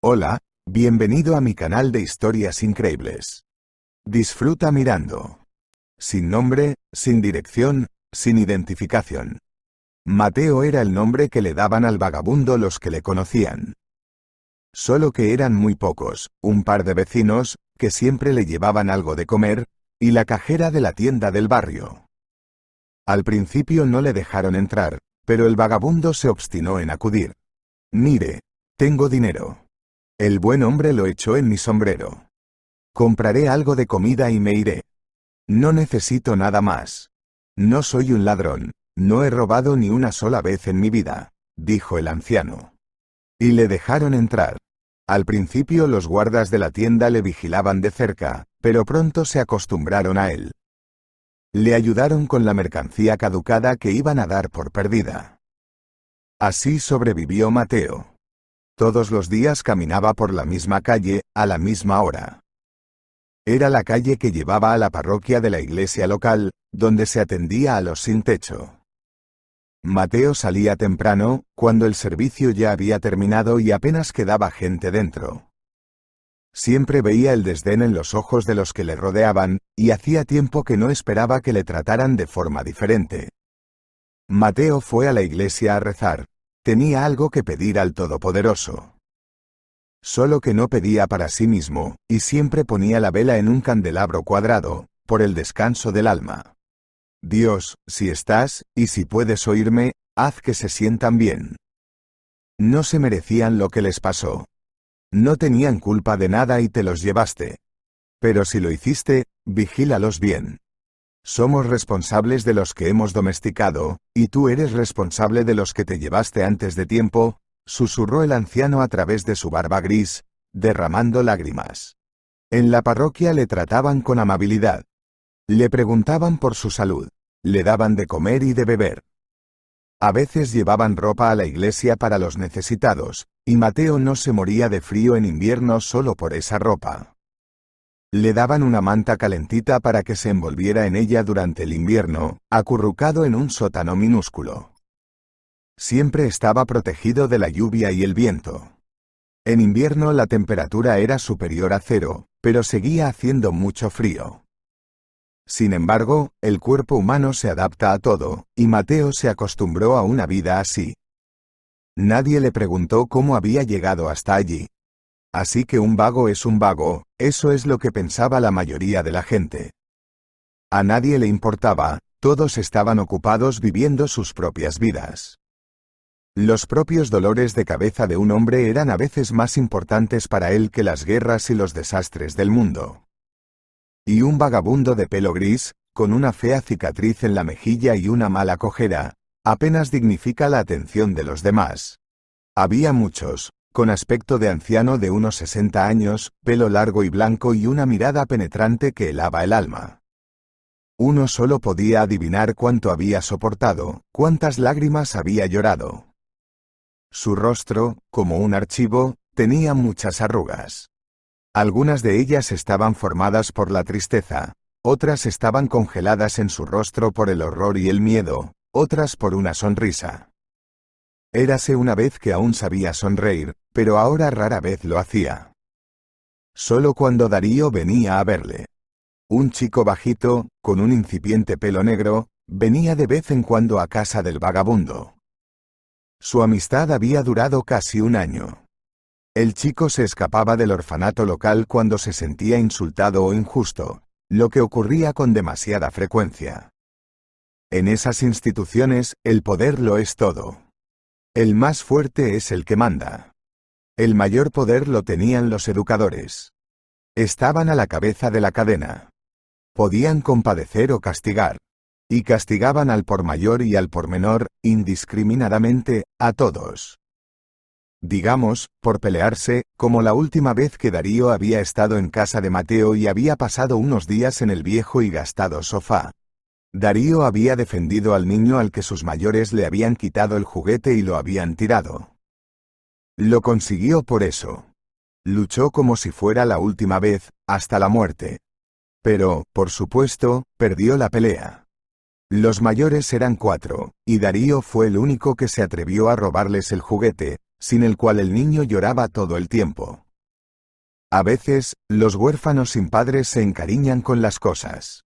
Hola, bienvenido a mi canal de historias increíbles. Disfruta mirando. Sin nombre, sin dirección, sin identificación. Mateo era el nombre que le daban al vagabundo los que le conocían. Solo que eran muy pocos, un par de vecinos, que siempre le llevaban algo de comer, y la cajera de la tienda del barrio. Al principio no le dejaron entrar, pero el vagabundo se obstinó en acudir. Mire, tengo dinero. El buen hombre lo echó en mi sombrero. Compraré algo de comida y me iré. No necesito nada más. No soy un ladrón, no he robado ni una sola vez en mi vida, dijo el anciano. Y le dejaron entrar. Al principio los guardas de la tienda le vigilaban de cerca, pero pronto se acostumbraron a él. Le ayudaron con la mercancía caducada que iban a dar por perdida. Así sobrevivió Mateo. Todos los días caminaba por la misma calle, a la misma hora. Era la calle que llevaba a la parroquia de la iglesia local, donde se atendía a los sin techo. Mateo salía temprano, cuando el servicio ya había terminado y apenas quedaba gente dentro. Siempre veía el desdén en los ojos de los que le rodeaban, y hacía tiempo que no esperaba que le trataran de forma diferente. Mateo fue a la iglesia a rezar. Tenía algo que pedir al Todopoderoso. Solo que no pedía para sí mismo, y siempre ponía la vela en un candelabro cuadrado, por el descanso del alma. Dios, si estás, y si puedes oírme, haz que se sientan bien. No se merecían lo que les pasó. No tenían culpa de nada y te los llevaste. Pero si lo hiciste, vigílalos bien. Somos responsables de los que hemos domesticado, y tú eres responsable de los que te llevaste antes de tiempo, susurró el anciano a través de su barba gris, derramando lágrimas. En la parroquia le trataban con amabilidad. Le preguntaban por su salud, le daban de comer y de beber. A veces llevaban ropa a la iglesia para los necesitados, y Mateo no se moría de frío en invierno solo por esa ropa. Le daban una manta calentita para que se envolviera en ella durante el invierno, acurrucado en un sótano minúsculo. Siempre estaba protegido de la lluvia y el viento. En invierno la temperatura era superior a 0, pero seguía haciendo mucho frío. Sin embargo, el cuerpo humano se adapta a todo, y Mateo se acostumbró a una vida así. Nadie le preguntó cómo había llegado hasta allí. Así que un vago es un vago, eso es lo que pensaba la mayoría de la gente. A nadie le importaba, todos estaban ocupados viviendo sus propias vidas. Los propios dolores de cabeza de un hombre eran a veces más importantes para él que las guerras y los desastres del mundo. Y un vagabundo de pelo gris, con una fea cicatriz en la mejilla y una mala cojera, apenas dignifica la atención de los demás. Había muchos, con aspecto de anciano de unos 60 años, pelo largo y blanco y una mirada penetrante que helaba el alma. Uno solo podía adivinar cuánto había soportado, cuántas lágrimas había llorado. Su rostro, como un archivo, tenía muchas arrugas. Algunas de ellas estaban formadas por la tristeza, otras estaban congeladas en su rostro por el horror y el miedo, otras por una sonrisa. Érase una vez que aún sabía sonreír, pero ahora rara vez lo hacía. Solo cuando Darío venía a verle. Un chico bajito, con un incipiente pelo negro, venía de vez en cuando a casa del vagabundo. Su amistad había durado casi un año. El chico se escapaba del orfanato local cuando se sentía insultado o injusto, lo que ocurría con demasiada frecuencia. En esas instituciones, el poder lo es todo. El más fuerte es el que manda. El mayor poder lo tenían los educadores. Estaban a la cabeza de la cadena. Podían compadecer o castigar. Y castigaban al por mayor y al por menor, indiscriminadamente, a todos. Digamos, por pelearse, como la última vez que Darío había estado en casa de Mateo y había pasado unos días en el viejo y gastado sofá. Darío había defendido al niño al que sus mayores le habían quitado el juguete y lo habían tirado. Lo consiguió por eso. Luchó como si fuera la última vez, hasta la muerte. Pero, por supuesto, perdió la pelea. Los mayores eran 4, y Darío fue el único que se atrevió a robarles el juguete, sin el cual el niño lloraba todo el tiempo. A veces, los huérfanos sin padres se encariñan con las cosas.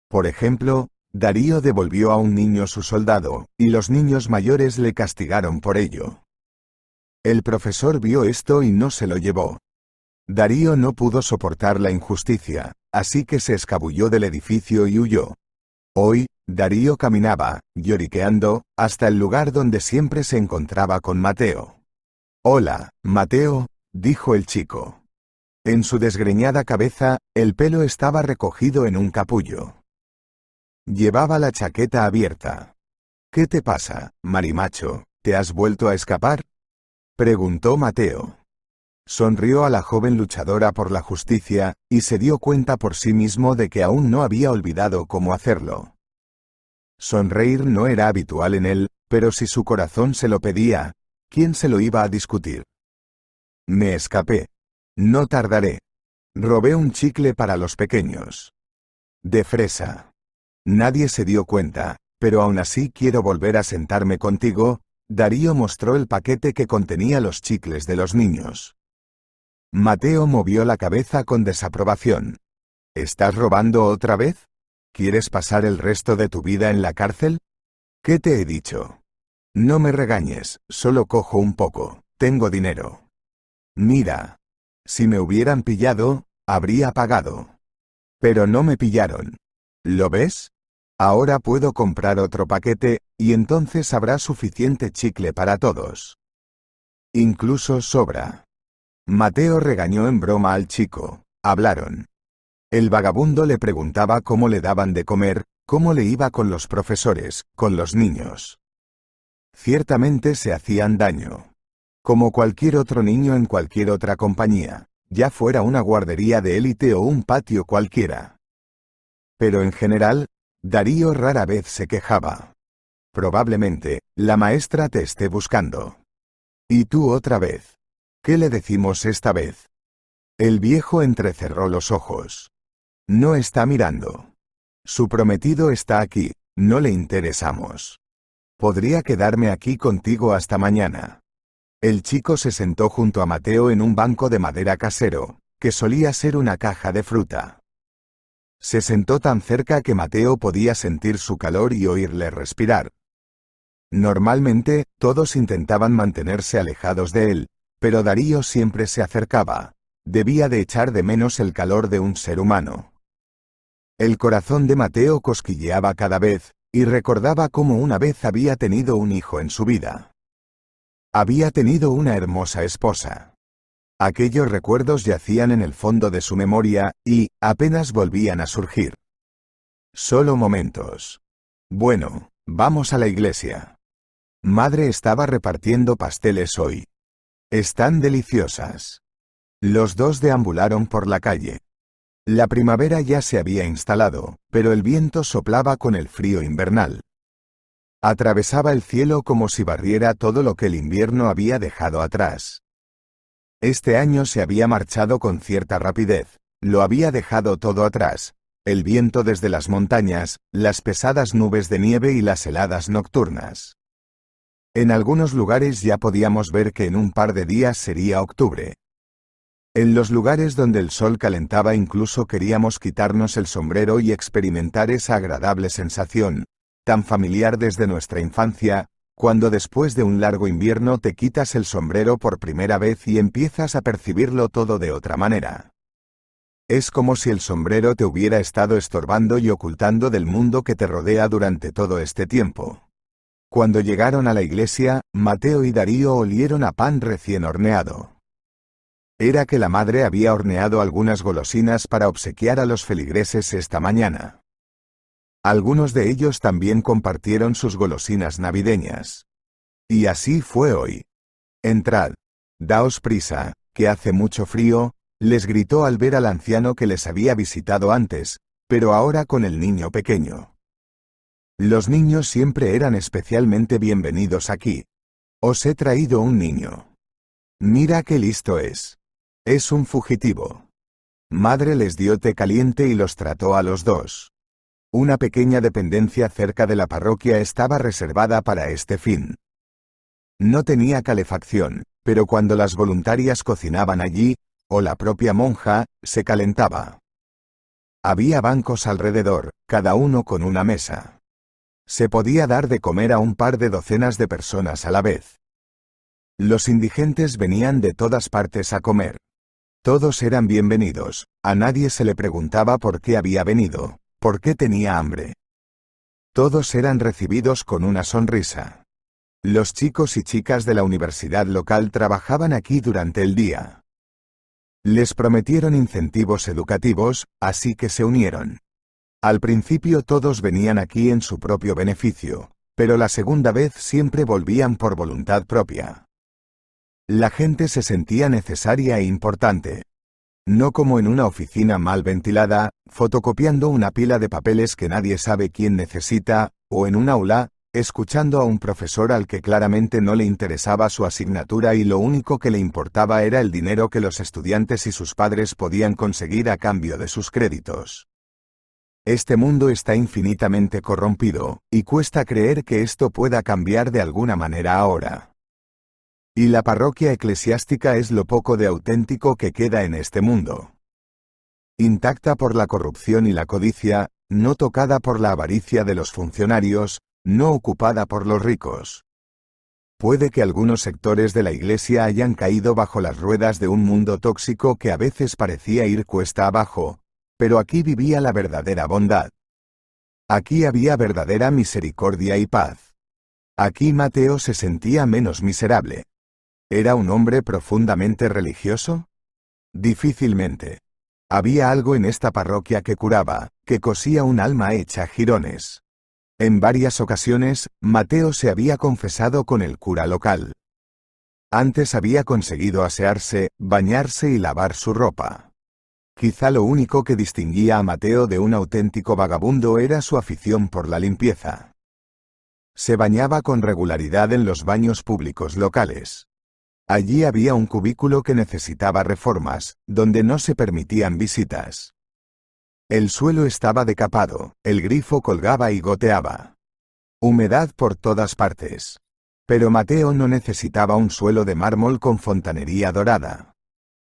Por ejemplo, Darío devolvió a un niño su soldado, y los niños mayores le castigaron por ello. El profesor vio esto y no se lo llevó. Darío no pudo soportar la injusticia, así que se escabulló del edificio y huyó. Hoy, Darío caminaba, lloriqueando, hasta el lugar donde siempre se encontraba con Mateo. «Hola, Mateo», dijo el chico. En su desgreñada cabeza, el pelo estaba recogido en un capullo. Llevaba la chaqueta abierta. «¿Qué te pasa, marimacho? ¿Te has vuelto a escapar?», preguntó Mateo. Sonrió a la joven luchadora por la justicia, y se dio cuenta por sí mismo de que aún no había olvidado cómo hacerlo. Sonreír no era habitual en él, pero si su corazón se lo pedía, ¿quién se lo iba a discutir? «Me escapé. No tardaré. Robé un chicle para los pequeños. De fresa. Nadie se dio cuenta, pero aún así quiero volver a sentarme contigo». Darío mostró el paquete que contenía los chicles de los niños. Mateo movió la cabeza con desaprobación. «¿Estás robando otra vez? ¿Quieres pasar el resto de tu vida en la cárcel? ¿Qué te he dicho? No me regañes, solo cojo un poco, tengo dinero. Mira. Si me hubieran pillado, habría pagado. Pero no me pillaron. ¿Lo ves? Ahora puedo comprar otro paquete, y entonces habrá suficiente chicle para todos. Incluso sobra». Mateo regañó en broma al chico. Hablaron. El vagabundo le preguntaba cómo le daban de comer, cómo le iba con los profesores, con los niños. Ciertamente se hacían daño. Como cualquier otro niño en cualquier otra compañía, ya fuera una guardería de élite o un patio cualquiera. Pero en general, Darío rara vez se quejaba. «Probablemente, la maestra te esté buscando. ¿Y tú otra vez? ¿Qué le decimos esta vez?». El viejo entrecerró los ojos. «No está mirando. Su prometido está aquí, no le interesamos. Podría quedarme aquí contigo hasta mañana». El chico se sentó junto a Mateo en un banco de madera casero, que solía ser una caja de fruta. Se sentó tan cerca que Mateo podía sentir su calor y oírle respirar. Normalmente, todos intentaban mantenerse alejados de él, pero Darío siempre se acercaba. Debía de echar de menos el calor de un ser humano. El corazón de Mateo cosquilleaba cada vez, y recordaba cómo una vez había tenido un hijo en su vida. Había tenido una hermosa esposa. Aquellos recuerdos yacían en el fondo de su memoria, y apenas volvían a surgir. Solo momentos. «Bueno, vamos a la iglesia. Madre estaba repartiendo pasteles hoy. Están deliciosas». Los dos deambularon por la calle. La primavera ya se había instalado, pero el viento soplaba con el frío invernal. Atravesaba el cielo como si barriera todo lo que el invierno había dejado atrás. Este año se había marchado con cierta rapidez, lo había dejado todo atrás, el viento desde las montañas, las pesadas nubes de nieve y las heladas nocturnas. En algunos lugares ya podíamos ver que en un par de días sería octubre. En los lugares donde el sol calentaba incluso queríamos quitarnos el sombrero y experimentar esa agradable sensación, tan familiar desde nuestra infancia, cuando después de un largo invierno te quitas el sombrero por primera vez y empiezas a percibirlo todo de otra manera. Es como si el sombrero te hubiera estado estorbando y ocultando del mundo que te rodea durante todo este tiempo. Cuando llegaron a la iglesia, Mateo y Darío olieron a pan recién horneado. Era que la madre había horneado algunas golosinas para obsequiar a los feligreses esta mañana. Algunos de ellos también compartieron sus golosinas navideñas. Y así fue hoy. «Entrad. Daos prisa, que hace mucho frío», les gritó al ver al anciano que les había visitado antes, pero ahora con el niño pequeño. Los niños siempre eran especialmente bienvenidos aquí. «Os he traído un niño. Mira qué listo es. Es un fugitivo». Madre les dio té caliente y los trató a los dos. Una pequeña dependencia cerca de la parroquia estaba reservada para este fin. No tenía calefacción, pero cuando las voluntarias cocinaban allí, o la propia monja, se calentaba. Había bancos alrededor, cada uno con una mesa. Se podía dar de comer a un par de docenas de personas a la vez. Los indigentes venían de todas partes a comer. Todos eran bienvenidos, a nadie se le preguntaba por qué había venido, por qué tenía hambre. Todos eran recibidos con una sonrisa. Los chicos y chicas de la universidad local trabajaban aquí durante el día. Les prometieron incentivos educativos, así que se unieron. Al principio todos venían aquí en su propio beneficio, pero la segunda vez siempre volvían por voluntad propia. La gente se sentía necesaria e importante. No como en una oficina mal ventilada, fotocopiando una pila de papeles que nadie sabe quién necesita, o en un aula, escuchando a un profesor al que claramente no le interesaba su asignatura y lo único que le importaba era el dinero que los estudiantes y sus padres podían conseguir a cambio de sus créditos. Este mundo está infinitamente corrompido, y cuesta creer que esto pueda cambiar de alguna manera ahora. Y la parroquia eclesiástica es lo poco de auténtico que queda en este mundo. Intacta por la corrupción y la codicia, no tocada por la avaricia de los funcionarios, no ocupada por los ricos. Puede que algunos sectores de la Iglesia hayan caído bajo las ruedas de un mundo tóxico que a veces parecía ir cuesta abajo, pero aquí vivía la verdadera bondad. Aquí había verdadera misericordia y paz. Aquí Mateo se sentía menos miserable. ¿Era un hombre profundamente religioso? Difícilmente. Había algo en esta parroquia que curaba, que cosía un alma hecha jirones. En varias ocasiones, Mateo se había confesado con el cura local. Antes había conseguido asearse, bañarse y lavar su ropa. Quizá lo único que distinguía a Mateo de un auténtico vagabundo era su afición por la limpieza. Se bañaba con regularidad en los baños públicos locales. Allí había un cubículo que necesitaba reformas, donde no se permitían visitas. El suelo estaba decapado, el grifo colgaba y goteaba. Humedad por todas partes. Pero Mateo no necesitaba un suelo de mármol con fontanería dorada.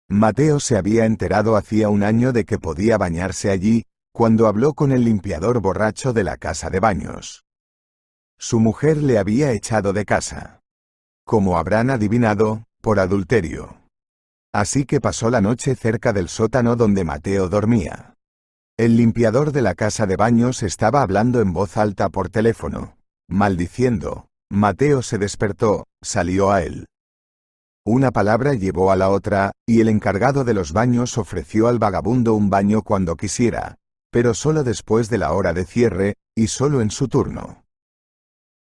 Mateo se había enterado hacía un año de que podía bañarse allí, cuando habló con el limpiador borracho de la casa de baños. Su mujer le había echado de casa. Como habrán adivinado, por adulterio. Así que pasó la noche cerca del sótano donde Mateo dormía. El limpiador de la casa de baños estaba hablando en voz alta por teléfono, maldiciendo. Mateo se despertó, salió a él. Una palabra llevó a la otra, y el encargado de los baños ofreció al vagabundo un baño cuando quisiera, pero solo después de la hora de cierre, y solo en su turno.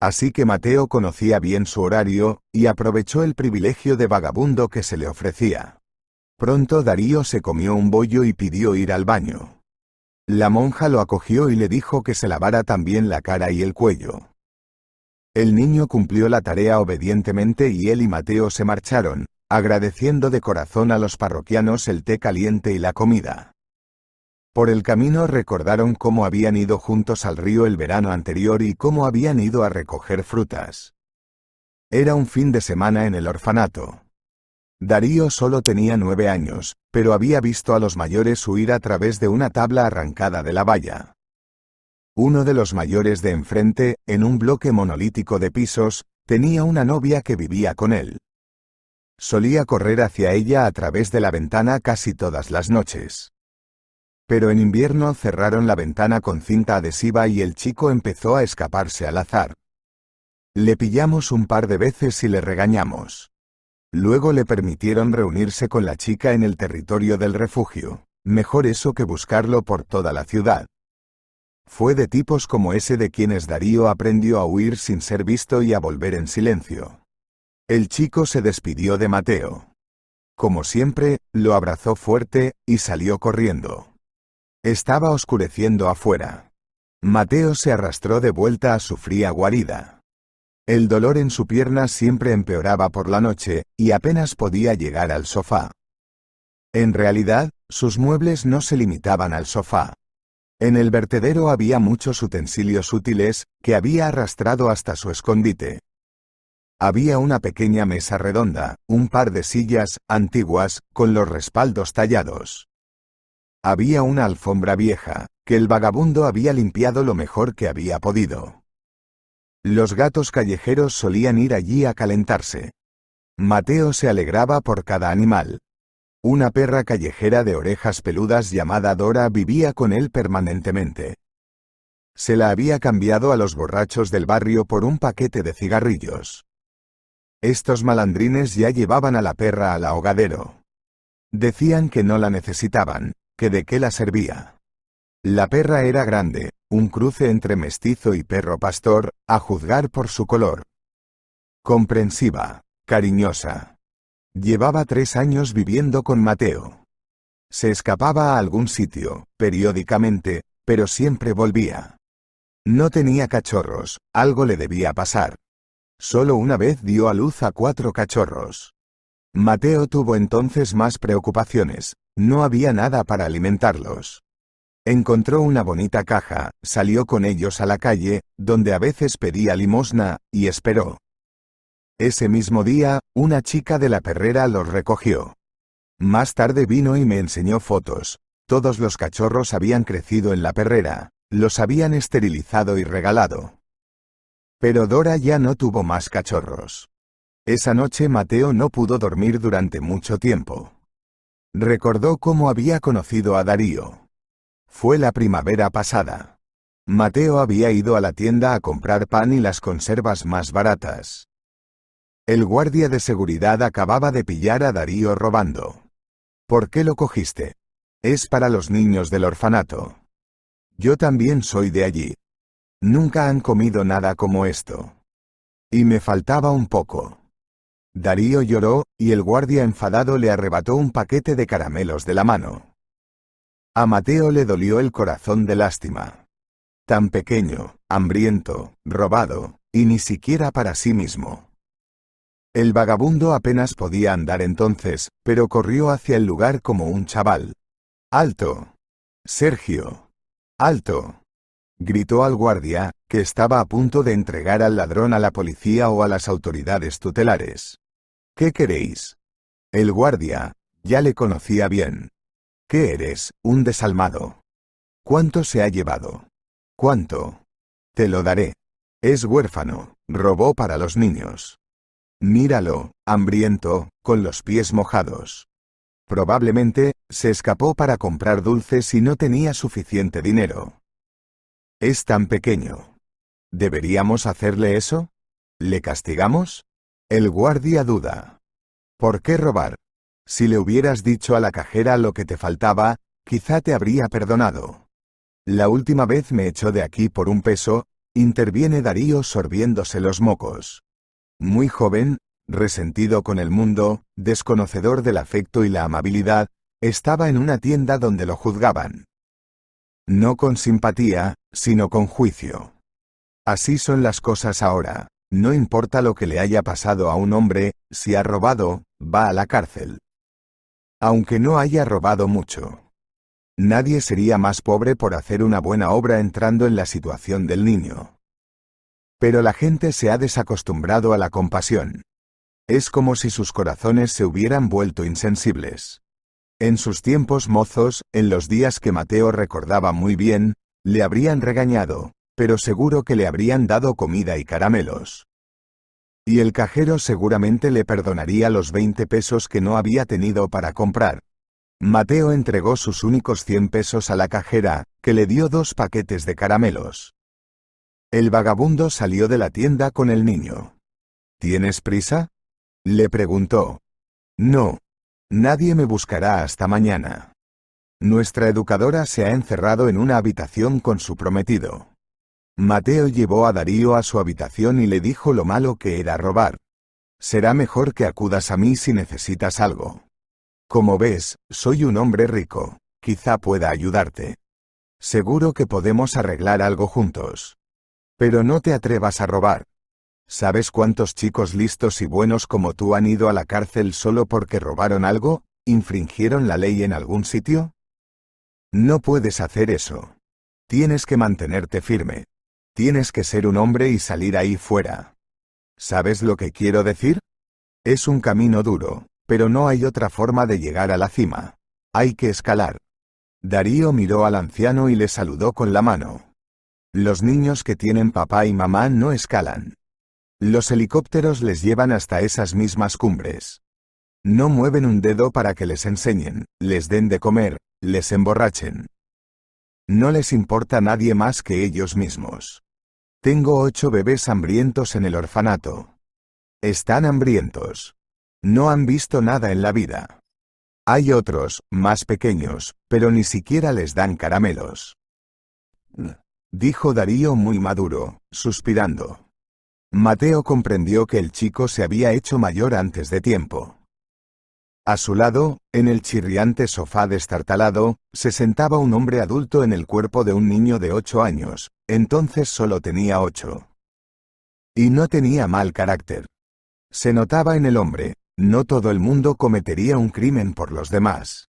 Así que Mateo conocía bien su horario, y aprovechó el privilegio de vagabundo que se le ofrecía. Pronto Darío se comió un bollo y pidió ir al baño. La monja lo acogió y le dijo que se lavara también la cara y el cuello. El niño cumplió la tarea obedientemente y él y Mateo se marcharon, agradeciendo de corazón a los parroquianos el té caliente y la comida. Por el camino recordaron cómo habían ido juntos al río el verano anterior y cómo habían ido a recoger frutas. Era un fin de semana en el orfanato. Darío solo tenía 9 años, pero había visto a los mayores huir a través de una tabla arrancada de la valla. Uno de los mayores de enfrente, en un bloque monolítico de pisos, tenía una novia que vivía con él. Solía correr hacia ella a través de la ventana casi todas las noches. Pero en invierno cerraron la ventana con cinta adhesiva y el chico empezó a escaparse al azar. Le pillamos un par de veces y le regañamos. Luego le permitieron reunirse con la chica en el territorio del refugio. Mejor eso que buscarlo por toda la ciudad. Fue de tipos como ese de quienes Darío aprendió a huir sin ser visto y a volver en silencio. El chico se despidió de Mateo. Como siempre, lo abrazó fuerte, y salió corriendo. Estaba oscureciendo afuera. Mateo se arrastró de vuelta a su fría guarida. El dolor en su pierna siempre empeoraba por la noche, y apenas podía llegar al sofá. En realidad, sus muebles no se limitaban al sofá. En el vertedero había muchos utensilios útiles, que había arrastrado hasta su escondite. Había una pequeña mesa redonda, un par de sillas, antiguas, con los respaldos tallados. Había una alfombra vieja, que el vagabundo había limpiado lo mejor que había podido. Los gatos callejeros solían ir allí a calentarse. Mateo se alegraba por cada animal. Una perra callejera de orejas peludas llamada Dora vivía con él permanentemente. Se la había cambiado a los borrachos del barrio por un paquete de cigarrillos. Estos malandrines ya llevaban a la perra al ahogadero. Decían que no la necesitaban, que de qué la servía. La perra era grande, un cruce entre mestizo y perro pastor, a juzgar por su color. Comprensiva, cariñosa. Llevaba 3 años viviendo con Mateo. Se escapaba a algún sitio, periódicamente, pero siempre volvía. No tenía cachorros, algo le debía pasar. Solo una vez dio a luz a 4 cachorros. Mateo tuvo entonces más preocupaciones, no había nada para alimentarlos. Encontró una bonita caja, salió con ellos a la calle, donde a veces pedía limosna, y esperó. Ese mismo día, una chica de la perrera los recogió. Más tarde vino y me enseñó fotos. Todos los cachorros habían crecido en la perrera, los habían esterilizado y regalado. Pero Dora ya no tuvo más cachorros. Esa noche Mateo no pudo dormir durante mucho tiempo. Recordó cómo había conocido a Darío. Fue la primavera pasada. Mateo había ido a la tienda a comprar pan y las conservas más baratas. El guardia de seguridad acababa de pillar a Darío robando. ¿Por qué lo cogiste? Es para los niños del orfanato. Yo también soy de allí. Nunca han comido nada como esto. Y me faltaba un poco. Darío lloró, y el guardia enfadado le arrebató un paquete de caramelos de la mano. A Mateo le dolió el corazón de lástima. Tan pequeño, hambriento, robado, y ni siquiera para sí mismo. El vagabundo apenas podía andar entonces, pero corrió hacia el lugar como un chaval. ¡Alto! ¡Sergio! ¡Alto! Gritó al guardia, que estaba a punto de entregar al ladrón a la policía o a las autoridades tutelares. ¿Qué queréis? El guardia, ya le conocía bien. ¿Qué eres, un desalmado? ¿Cuánto se ha llevado? ¿Cuánto? Te lo daré. Es huérfano, robó para los niños. Míralo, hambriento, con los pies mojados. Probablemente, se escapó para comprar dulces y no tenía suficiente dinero. Es tan pequeño. ¿Deberíamos hacerle eso? ¿Le castigamos? El guardia duda. ¿Por qué robar? Si le hubieras dicho a la cajera lo que te faltaba, quizá te habría perdonado. La última vez me echó de aquí por un peso, interviene Darío sorbiéndose los mocos. Muy joven, resentido con el mundo, desconocedor del afecto y la amabilidad, estaba en una tienda donde lo juzgaban. No con simpatía, sino con juicio. Así son las cosas ahora. No importa lo que le haya pasado a un hombre, si ha robado, va a la cárcel. Aunque no haya robado mucho. Nadie sería más pobre por hacer una buena obra entrando en la situación del niño. Pero la gente se ha desacostumbrado a la compasión. Es como si sus corazones se hubieran vuelto insensibles. En sus tiempos mozos, en los días que Mateo recordaba muy bien, le habrían regañado, pero seguro que le habrían dado comida y caramelos. Y el cajero seguramente le perdonaría los 20 pesos que no había tenido para comprar. Mateo entregó sus únicos 100 pesos a la cajera, que le dio 2 paquetes de caramelos. El vagabundo salió de la tienda con el niño. ¿Tienes prisa? Le preguntó. No. Nadie me buscará hasta mañana. Nuestra educadora se ha encerrado en una habitación con su prometido. Mateo llevó a Darío a su habitación y le dijo lo malo que era robar. Será mejor que acudas a mí si necesitas algo. Como ves, soy un hombre rico, quizá pueda ayudarte. Seguro que podemos arreglar algo juntos. Pero no te atrevas a robar. ¿Sabes cuántos chicos listos y buenos como tú han ido a la cárcel solo porque robaron algo? ¿Infringieron la ley en algún sitio? No puedes hacer eso. Tienes que mantenerte firme. Tienes que ser un hombre y salir ahí fuera. ¿Sabes lo que quiero decir? Es un camino duro, pero no hay otra forma de llegar a la cima. Hay que escalar. Darío miró al anciano y le saludó con la mano. Los niños que tienen papá y mamá no escalan. Los helicópteros les llevan hasta esas mismas cumbres. No mueven un dedo para que les enseñen, les den de comer, les emborrachen. No les importa nadie más que ellos mismos. Tengo 8 bebés hambrientos en el orfanato. Están hambrientos. No han visto nada en la vida. Hay otros, más pequeños, pero ni siquiera les dan caramelos. Dijo Darío muy maduro, suspirando. Mateo comprendió que el chico se había hecho mayor antes de tiempo. A su lado, en el chirriante sofá destartalado, se sentaba un hombre adulto en el cuerpo de un niño de 8 años, entonces solo tenía 8. Y no tenía mal carácter. Se notaba en el hombre, no todo el mundo cometería un crimen por los demás.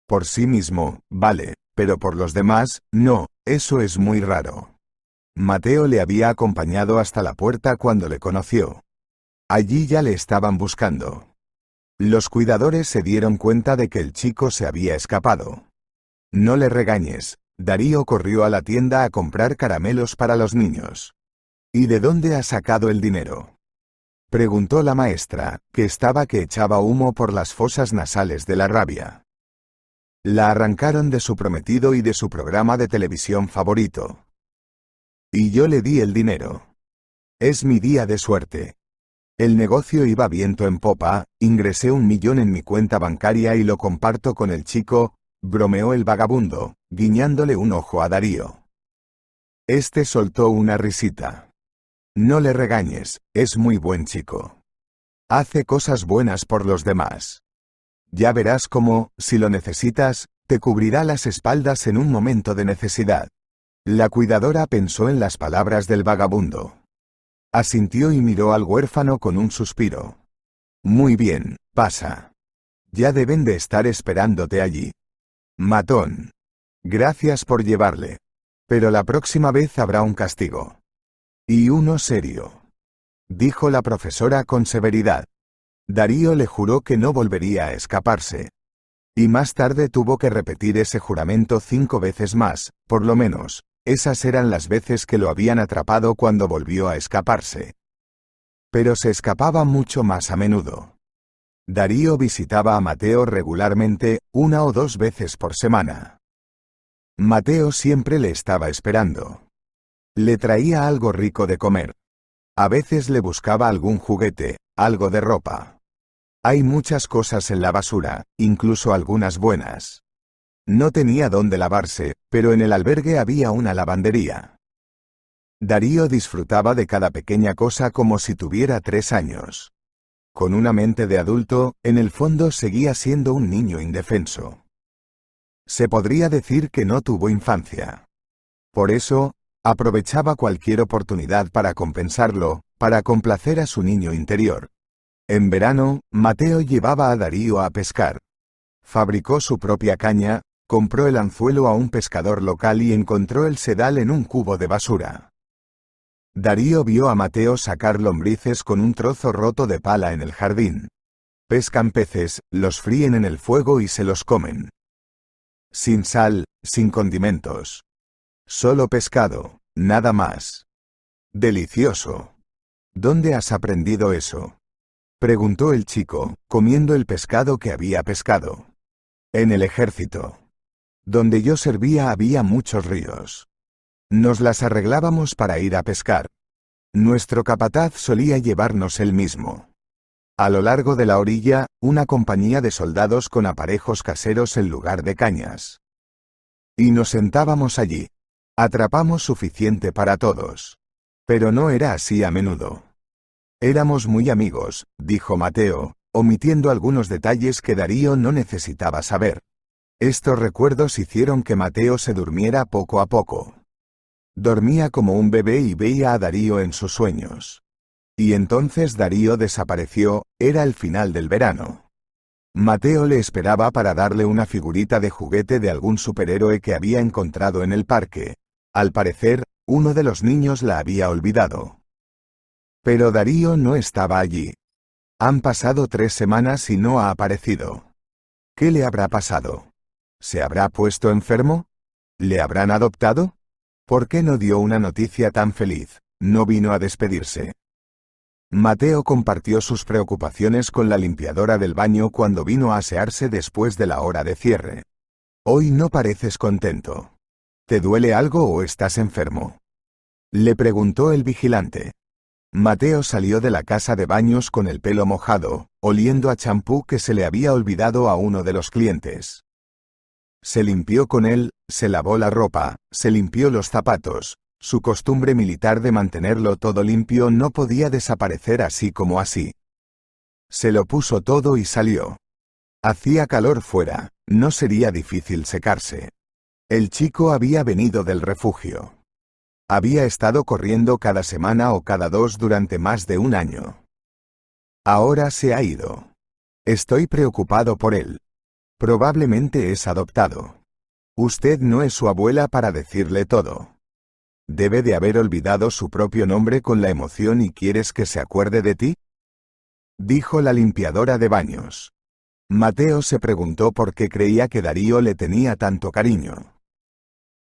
Por sí mismo, vale, pero por los demás, no, eso es muy raro. Mateo le había acompañado hasta la puerta cuando le conoció. Allí ya le estaban buscando. Los cuidadores se dieron cuenta de que el chico se había escapado. No le regañes. Darío corrió a la tienda a comprar caramelos para los niños. ¿Y de dónde ha sacado el dinero? Preguntó la maestra, que estaba que echaba humo por las fosas nasales de la rabia. La arrancaron de su prometido y de su programa de televisión favorito. Y yo le di el dinero. Es mi día de suerte. El negocio iba viento en popa, ingresé 1 millón en mi cuenta bancaria y lo comparto con el chico, bromeó el vagabundo, guiñándole un ojo a Darío. Este soltó una risita. No le regañes, es muy buen chico. Hace cosas buenas por los demás. Ya verás cómo, si lo necesitas, te cubrirá las espaldas en un momento de necesidad. La cuidadora pensó en las palabras del vagabundo. Asintió y miró al huérfano con un suspiro. Muy bien, pasa. Ya deben de estar esperándote allí. Matón. Gracias por llevarle. Pero la próxima vez habrá un castigo. Y uno serio. Dijo la profesora con severidad. Darío le juró que no volvería a escaparse. Y más tarde tuvo que repetir ese juramento 5 veces más, por lo menos. Esas eran las veces que lo habían atrapado cuando volvió a escaparse. Pero se escapaba mucho más a menudo. Darío visitaba a Mateo regularmente, 1 o 2 veces por semana. Mateo siempre le estaba esperando. Le traía algo rico de comer. A veces le buscaba algún juguete, algo de ropa. Hay muchas cosas en la basura, incluso algunas buenas. No tenía dónde lavarse, pero en el albergue había una lavandería. Darío disfrutaba de cada pequeña cosa como si tuviera 3 años. Con una mente de adulto, en el fondo seguía siendo un niño indefenso. Se podría decir que no tuvo infancia. Por eso, aprovechaba cualquier oportunidad para compensarlo, para complacer a su niño interior. En verano, Mateo llevaba a Darío a pescar. Fabricó su propia caña, compró el anzuelo a un pescador local y encontró el sedal en un cubo de basura. Darío vio a Mateo sacar lombrices con un trozo roto de pala en el jardín. Pescan peces, los fríen en el fuego y se los comen. Sin sal, sin condimentos. Solo pescado, nada más. Delicioso. ¿Dónde has aprendido eso? Preguntó el chico, comiendo el pescado que había pescado. En el ejército. Donde yo servía había muchos ríos. Nos las arreglábamos para ir a pescar. Nuestro capataz solía llevarnos él mismo. A lo largo de la orilla, una compañía de soldados con aparejos caseros en lugar de cañas. Y nos sentábamos allí. Atrapamos suficiente para todos. Pero no era así a menudo. Éramos muy amigos, dijo Mateo, omitiendo algunos detalles que Darío no necesitaba saber. Estos recuerdos hicieron que Mateo se durmiera poco a poco. Dormía como un bebé y veía a Darío en sus sueños. Y entonces Darío desapareció, era el final del verano. Mateo le esperaba para darle una figurita de juguete de algún superhéroe que había encontrado en el parque. Al parecer, uno de los niños la había olvidado. Pero Darío no estaba allí. Han pasado 3 semanas y no ha aparecido. ¿Qué le habrá pasado? ¿Se habrá puesto enfermo? ¿Le habrán adoptado? ¿Por qué no dio una noticia tan feliz? ¿No vino a despedirse? Mateo compartió sus preocupaciones con la limpiadora del baño cuando vino a asearse después de la hora de cierre. Hoy no pareces contento. ¿Te duele algo o estás enfermo? Le preguntó el vigilante. Mateo salió de la casa de baños con el pelo mojado, oliendo a champú que se le había olvidado a uno de los clientes. Se limpió con él, se lavó la ropa, se limpió los zapatos. Su costumbre militar de mantenerlo todo limpio no podía desaparecer así como así. Se lo puso todo y salió. Hacía calor fuera, no sería difícil secarse. El chico había venido del refugio. Había estado corriendo cada semana o cada 2 durante más de 1 año. Ahora se ha ido. Estoy preocupado por él. Probablemente es adoptado. Usted no es su abuela para decirle todo. ¿Debe de haber olvidado su propio nombre con la emoción y quieres que se acuerde de ti? Dijo la limpiadora de baños. Mateo se preguntó por qué creía que Darío le tenía tanto cariño.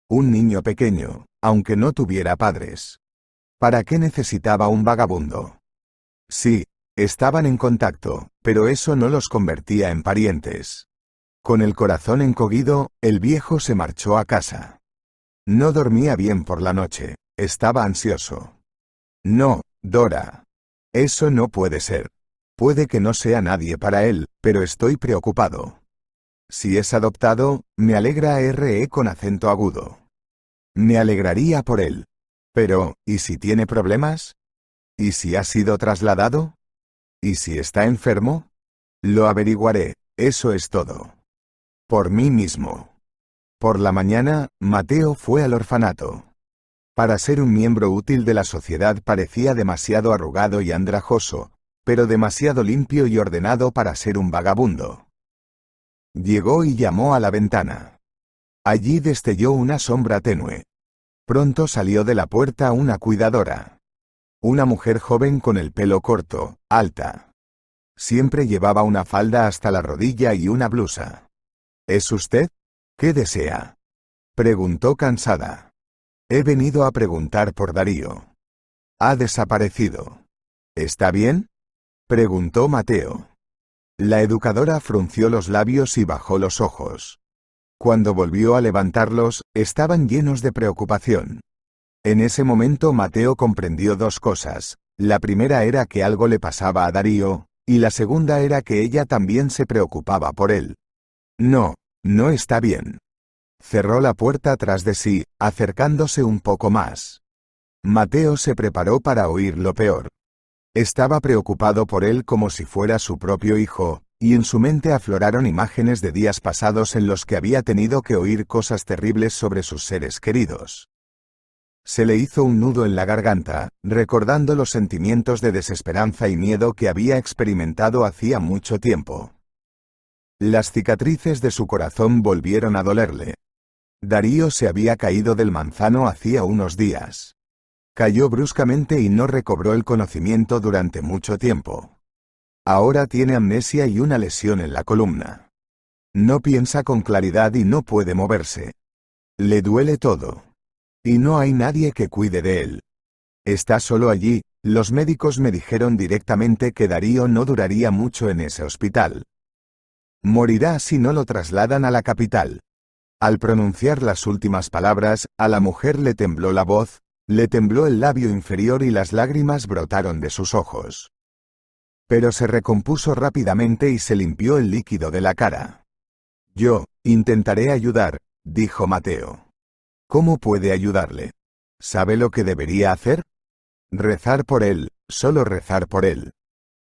Un niño pequeño, aunque no tuviera padres. ¿Para qué necesitaba un vagabundo? Sí, estaban en contacto, pero eso no los convertía en parientes. Con el corazón encogido, el viejo se marchó a casa. No dormía bien por la noche, estaba ansioso. No, Dora. Eso no puede ser. Puede que no sea nadie para él, pero estoy preocupado. Si es adoptado, me alegra con acento agudo. Me alegraría por él. Pero, ¿y si tiene problemas? ¿Y si ha sido trasladado? ¿Y si está enfermo? Lo averiguaré, eso es todo. Por mí mismo. Por la mañana, Mateo fue al orfanato. Para ser un miembro útil de la sociedad parecía demasiado arrugado y andrajoso, pero demasiado limpio y ordenado para ser un vagabundo. Llegó y llamó a la ventana. Allí destelló una sombra tenue. Pronto salió de la puerta una cuidadora. Una mujer joven con el pelo corto, alta. Siempre llevaba una falda hasta la rodilla y una blusa. ¿Es usted? ¿Qué desea? Preguntó cansada. He venido a preguntar por Darío. Ha desaparecido. ¿Está bien? Preguntó Mateo. La educadora frunció los labios y bajó los ojos. Cuando volvió a levantarlos, estaban llenos de preocupación. En ese momento Mateo comprendió 2 cosas. La primera era que algo le pasaba a Darío, y la segunda era que ella también se preocupaba por él. No, no está bien. Cerró la puerta tras de sí, acercándose un poco más. Mateo se preparó para oír lo peor. Estaba preocupado por él como si fuera su propio hijo, y en su mente afloraron imágenes de días pasados en los que había tenido que oír cosas terribles sobre sus seres queridos. Se le hizo un nudo en la garganta, recordando los sentimientos de desesperanza y miedo que había experimentado hacía mucho tiempo. Las cicatrices de su corazón volvieron a dolerle. Darío se había caído del manzano hacía unos días. Cayó bruscamente y no recobró el conocimiento durante mucho tiempo. Ahora tiene amnesia y una lesión en la columna. No piensa con claridad y no puede moverse. Le duele todo. Y no hay nadie que cuide de él. Está solo allí. Los médicos me dijeron directamente que Darío no duraría mucho en ese hospital. Morirá si no lo trasladan a la capital. Al pronunciar las últimas palabras, a la mujer le tembló la voz, le tembló el labio inferior y las lágrimas brotaron de sus ojos. Pero se recompuso rápidamente y se limpió el líquido de la cara. Yo, intentaré ayudar, dijo Mateo. ¿Cómo puede ayudarle? ¿Sabe lo que debería hacer? Rezar por él, solo rezar por él.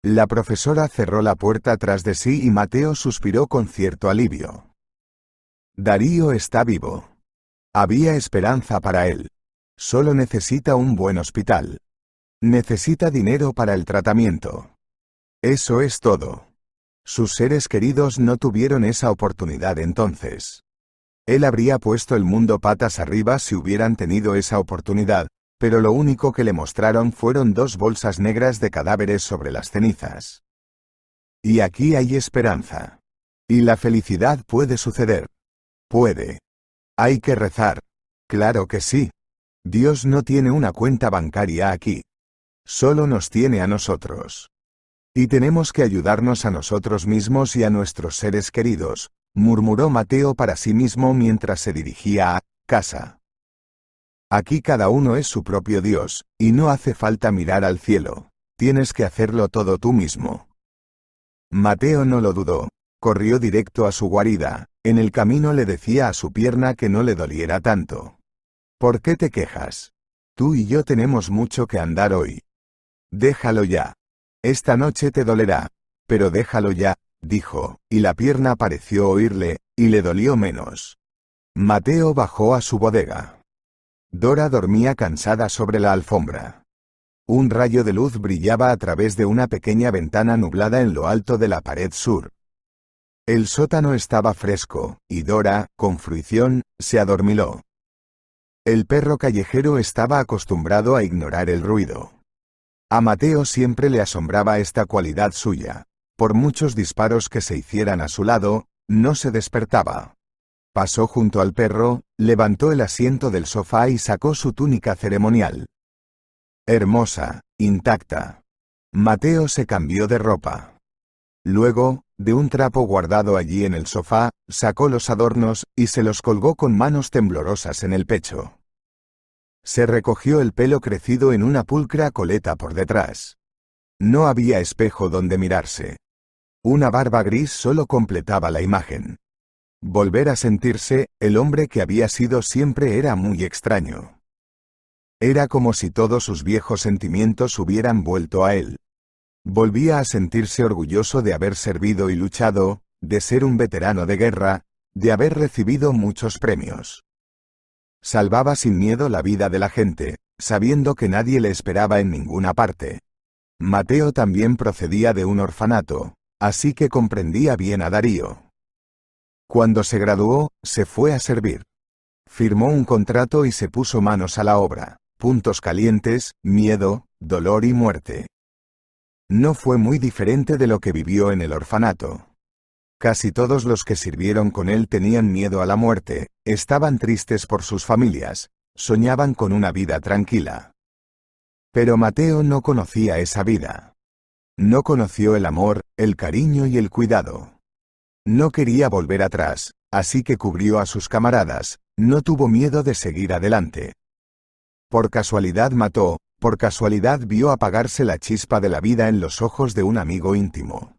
La profesora cerró la puerta tras de sí y Mateo suspiró con cierto alivio. Darío está vivo. Había esperanza para él. Solo necesita un buen hospital. Necesita dinero para el tratamiento. Eso es todo. Sus seres queridos no tuvieron esa oportunidad entonces. Él habría puesto el mundo patas arriba si hubieran tenido esa oportunidad, pero lo único que le mostraron fueron 2 bolsas negras de cadáveres sobre las cenizas. Y aquí hay esperanza. Y la felicidad puede suceder. Puede. Hay que rezar. Claro que sí. Dios no tiene una cuenta bancaria aquí. Solo nos tiene a nosotros. Y tenemos que ayudarnos a nosotros mismos y a nuestros seres queridos, murmuró Mateo para sí mismo mientras se dirigía a casa. Aquí cada uno es su propio Dios, y no hace falta mirar al cielo. Tienes que hacerlo todo tú mismo. Mateo no lo dudó. Corrió directo a su guarida. En el camino le decía a su pierna que no le doliera tanto. ¿Por qué te quejas? Tú y yo tenemos mucho que andar hoy. Déjalo ya. Esta noche te dolerá. Pero déjalo ya, dijo, y la pierna pareció oírle, y le dolió menos. Mateo bajó a su bodega. Dora dormía cansada sobre la alfombra. Un rayo de luz brillaba a través de una pequeña ventana nublada en lo alto de la pared sur. El sótano estaba fresco, y Dora, con fruición, se adormiló. El perro callejero estaba acostumbrado a ignorar el ruido. A Mateo siempre le asombraba esta cualidad suya. Por muchos disparos que se hicieran a su lado, no se despertaba. Pasó junto al perro, levantó el asiento del sofá y sacó su túnica ceremonial. Hermosa, intacta. Mateo se cambió de ropa. Luego, de un trapo guardado allí en el sofá, sacó los adornos, y se los colgó con manos temblorosas en el pecho. Se recogió el pelo crecido en una pulcra coleta por detrás. No había espejo donde mirarse. Una barba gris solo completaba la imagen. Volver a sentirse, el hombre que había sido siempre era muy extraño. Era como si todos sus viejos sentimientos hubieran vuelto a él. Volvía a sentirse orgulloso de haber servido y luchado, de ser un veterano de guerra, de haber recibido muchos premios. Salvaba sin miedo la vida de la gente, sabiendo que nadie le esperaba en ninguna parte. Mateo también procedía de un orfanato, así que comprendía bien a Darío. Cuando se graduó, se fue a servir. Firmó un contrato y se puso manos a la obra. Puntos calientes, miedo, dolor y muerte. No fue muy diferente de lo que vivió en el orfanato. Casi todos los que sirvieron con él tenían miedo a la muerte, estaban tristes por sus familias, soñaban con una vida tranquila. Pero Mateo no conocía esa vida. No conoció el amor, el cariño y el cuidado. No quería volver atrás, así que cubrió a sus camaradas, no tuvo miedo de seguir adelante. Por casualidad mató, por casualidad vio apagarse la chispa de la vida en los ojos de un amigo íntimo.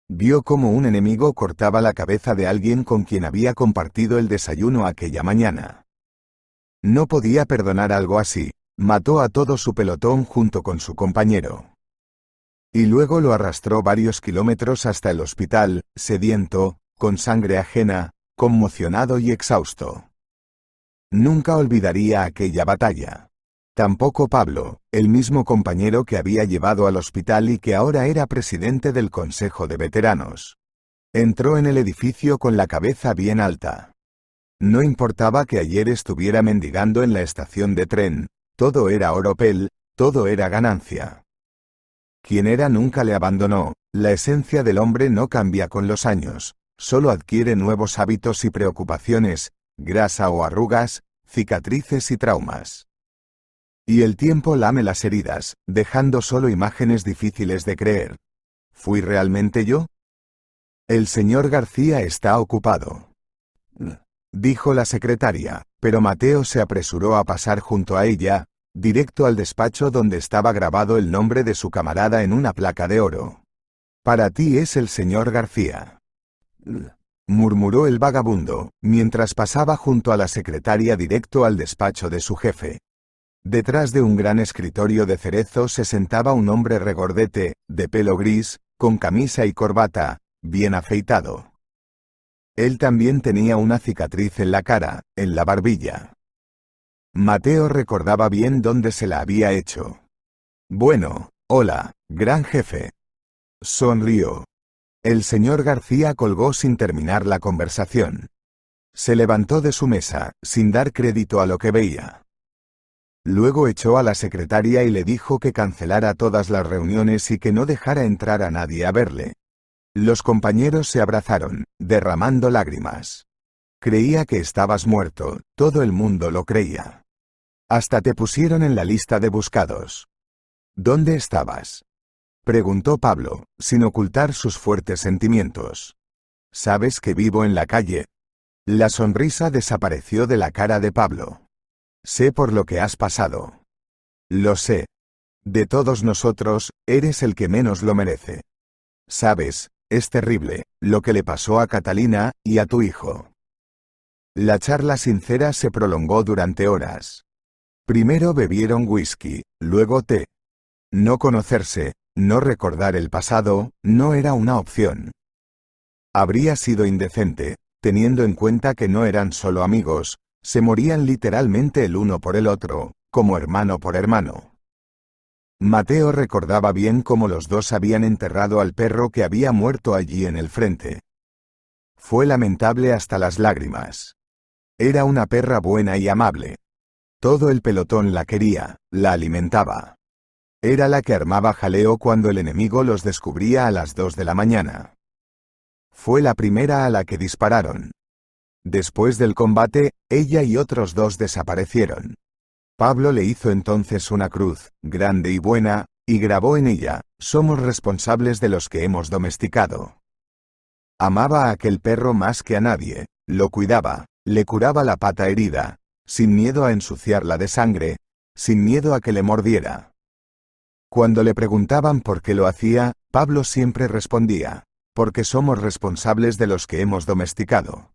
Vio cómo un enemigo cortaba la cabeza de alguien con quien había compartido el desayuno aquella mañana. No podía perdonar algo así, mató a todo su pelotón junto con su compañero. Y luego lo arrastró varios kilómetros hasta el hospital, sediento, con sangre ajena, conmocionado y exhausto. Nunca olvidaría aquella batalla. Tampoco Pablo, el mismo compañero que había llevado al hospital y que ahora era presidente del Consejo de Veteranos. Entró en el edificio con la cabeza bien alta. No importaba que ayer estuviera mendigando en la estación de tren, todo era oropel, todo era ganancia. Quien era nunca le abandonó, la esencia del hombre no cambia con los años, solo adquiere nuevos hábitos y preocupaciones, grasa o arrugas, cicatrices y traumas. Y el tiempo lame las heridas, dejando solo imágenes difíciles de creer. ¿Fui realmente yo? El señor García está ocupado, dijo la secretaria, pero Mateo se apresuró a pasar junto a ella, directo al despacho donde estaba grabado el nombre de su camarada en una placa de oro. Para ti es el señor García, murmuró el vagabundo, mientras pasaba junto a la secretaria directo al despacho de su jefe. Detrás de un gran escritorio de cerezo se sentaba un hombre regordete, de pelo gris, con camisa y corbata, bien afeitado. Él también tenía una cicatriz en la cara, en la barbilla. Mateo recordaba bien dónde se la había hecho. Bueno, hola, gran jefe. Sonrió. El señor García colgó sin terminar la conversación. Se levantó de su mesa, sin dar crédito a lo que veía. Luego echó a la secretaria y le dijo que cancelara todas las reuniones y que no dejara entrar a nadie a verle. Los compañeros se abrazaron, derramando lágrimas. Creía que estabas muerto, todo el mundo lo creía. Hasta te pusieron en la lista de buscados. ¿Dónde estabas?, preguntó Pablo, sin ocultar sus fuertes sentimientos. ¿Sabes que vivo en la calle? La sonrisa desapareció de la cara de Pablo. Sé por lo que has pasado. Lo sé. De todos nosotros, eres el que menos lo merece. Sabes, es terrible, lo que le pasó a Catalina, y a tu hijo. La charla sincera se prolongó durante horas. Primero bebieron whisky, luego té. No conocerse, no recordar el pasado, no era una opción. Habría sido indecente, teniendo en cuenta que no eran solo amigos, se morían literalmente el uno por el otro, como hermano por hermano. Mateo recordaba bien cómo los dos habían enterrado al perro que había muerto allí en el frente. Fue lamentable hasta las lágrimas. Era una perra buena y amable. Todo el pelotón la quería, la alimentaba. Era la que armaba jaleo cuando el enemigo los descubría a las 2 de la mañana. Fue la primera a la que dispararon. Después del combate, ella y otros 2 desaparecieron. Pablo le hizo entonces una cruz, grande y buena, y grabó en ella: somos responsables de los que hemos domesticado. Amaba a aquel perro más que a nadie, lo cuidaba, le curaba la pata herida, sin miedo a ensuciarla de sangre, sin miedo a que le mordiera. Cuando le preguntaban por qué lo hacía, Pablo siempre respondía: porque somos responsables de los que hemos domesticado.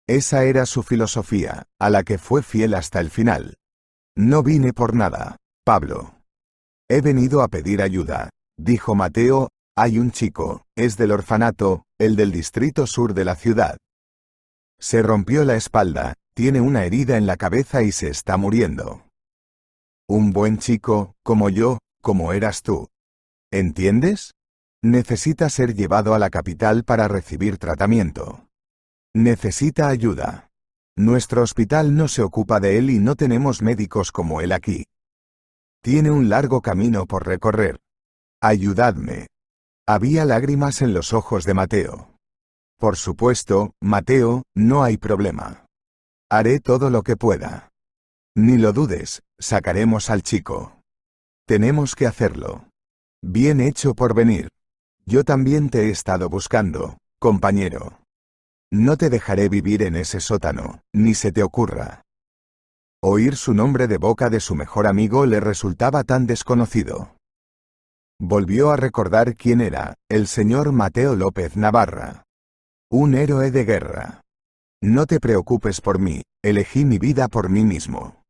Esa era su filosofía, a la que fue fiel hasta el final. No vine por nada, Pablo. He venido a pedir ayuda, dijo Mateo. Hay un chico, es del orfanato, el del distrito sur de la ciudad. Se rompió la espalda, tiene una herida en la cabeza y se está muriendo. Un buen chico, como yo, como eras tú. ¿Entiendes? Necesita ser llevado a la capital para recibir tratamiento. Necesita ayuda. Nuestro hospital no se ocupa de él y no tenemos médicos como él aquí. Tiene un largo camino por recorrer. Ayudadme. Había lágrimas en los ojos de Mateo. Por supuesto, Mateo, no hay problema. Haré todo lo que pueda. Ni lo dudes, sacaremos al chico. Tenemos que hacerlo. Bien hecho por venir. Yo también te he estado buscando, compañero. No te dejaré vivir en ese sótano, ni se te ocurra. Oír su nombre de boca de su mejor amigo le resultaba tan desconocido. Volvió a recordar quién era: el señor Mateo López Navarra. Un héroe de guerra. No te preocupes por mí, elegí mi vida por mí mismo.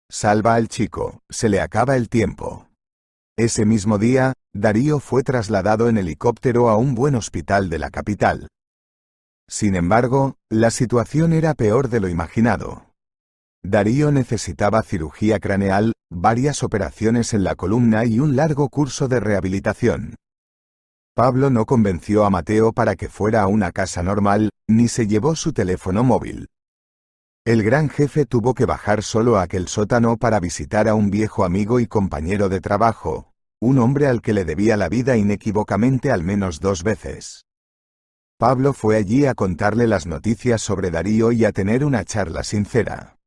Salva al chico, se le acaba el tiempo. Ese mismo día, Darío fue trasladado en helicóptero a un buen hospital de la capital. Sin embargo, la situación era peor de lo imaginado. Darío necesitaba cirugía craneal, varias operaciones en la columna y un largo curso de rehabilitación. Pablo no convenció a Mateo para que fuera a una casa normal, ni se llevó su teléfono móvil. El gran jefe tuvo que bajar solo a aquel sótano para visitar a un viejo amigo y compañero de trabajo, un hombre al que le debía la vida inequívocamente al menos 2 veces. Pablo fue allí a contarle las noticias sobre Darío y a tener una charla sincera.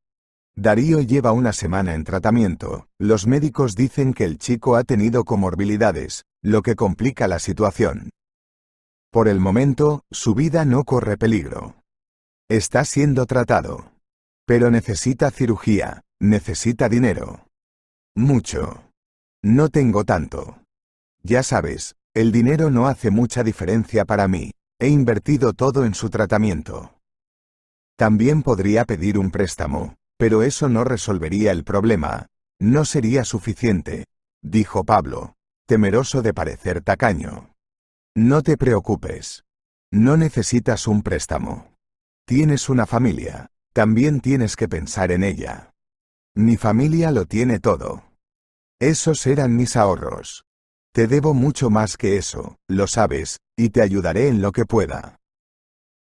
Darío lleva una semana en tratamiento. Los médicos dicen que el chico ha tenido comorbilidades, lo que complica la situación. Por el momento, su vida no corre peligro. Está siendo tratado. Pero necesita cirugía, necesita dinero. Mucho. No tengo tanto. Ya sabes, el dinero no hace mucha diferencia para mí. He invertido todo en su tratamiento. También podría pedir un préstamo, pero eso no resolvería el problema. No sería suficiente, dijo Pablo, temeroso de parecer tacaño. No te preocupes. No necesitas un préstamo. Tienes una familia, también tienes que pensar en ella. Mi familia lo tiene todo. Esos eran mis ahorros. Te debo mucho más que eso, lo sabes, y te ayudaré en lo que pueda.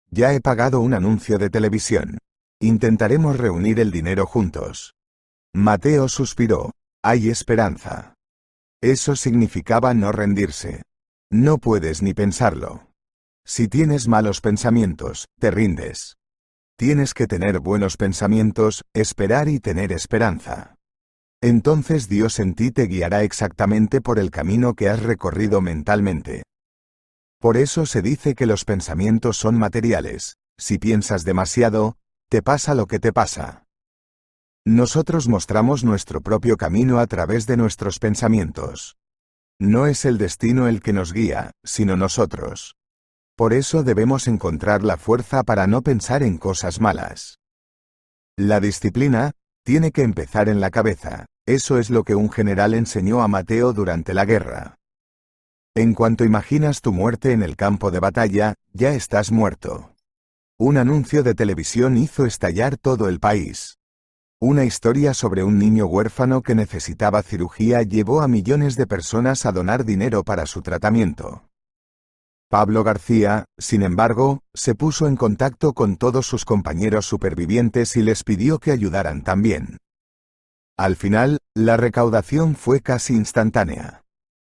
Ya he pagado un anuncio de televisión. Intentaremos reunir el dinero juntos. Mateo suspiró. Hay esperanza. Eso significaba no rendirse. No puedes ni pensarlo. Si tienes malos pensamientos, te rindes. Tienes que tener buenos pensamientos, esperar y tener esperanza. Entonces Dios en ti te guiará exactamente por el camino que has recorrido mentalmente. Por eso se dice que los pensamientos son materiales. Si piensas demasiado, te pasa lo que te pasa. Nosotros mostramos nuestro propio camino a través de nuestros pensamientos. No es el destino el que nos guía, sino nosotros. Por eso debemos encontrar la fuerza para no pensar en cosas malas. La disciplina tiene que empezar en la cabeza. Eso es lo que un general enseñó a Mateo durante la guerra. En cuanto imaginas tu muerte en el campo de batalla, ya estás muerto. Un anuncio de televisión hizo estallar todo el país. Una historia sobre un niño huérfano que necesitaba cirugía llevó a millones de personas a donar dinero para su tratamiento. Pablo García, sin embargo, se puso en contacto con todos sus compañeros supervivientes y les pidió que ayudaran también. Al final, la recaudación fue casi instantánea.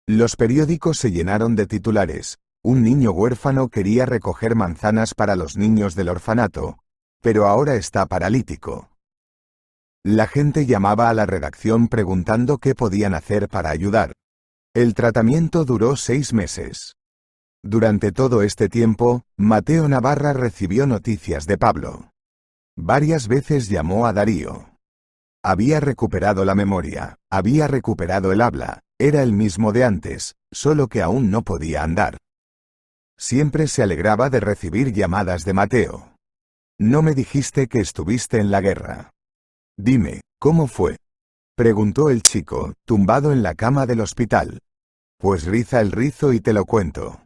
Los periódicos se llenaron de titulares. Un niño huérfano quería recoger manzanas para los niños del orfanato, pero ahora está paralítico. La gente llamaba a la redacción preguntando qué podían hacer para ayudar. El tratamiento duró 6 meses. Durante todo este tiempo, Mateo Navarra recibió noticias de Pablo. Varias veces llamó a Darío. Había recuperado la memoria, había recuperado el habla, era el mismo de antes, solo que aún no podía andar. Siempre se alegraba de recibir llamadas de Mateo. No me dijiste que estuviste en la guerra. Dime, ¿cómo fue? Preguntó el chico, tumbado en la cama del hospital. Pues riza el rizo y te lo cuento.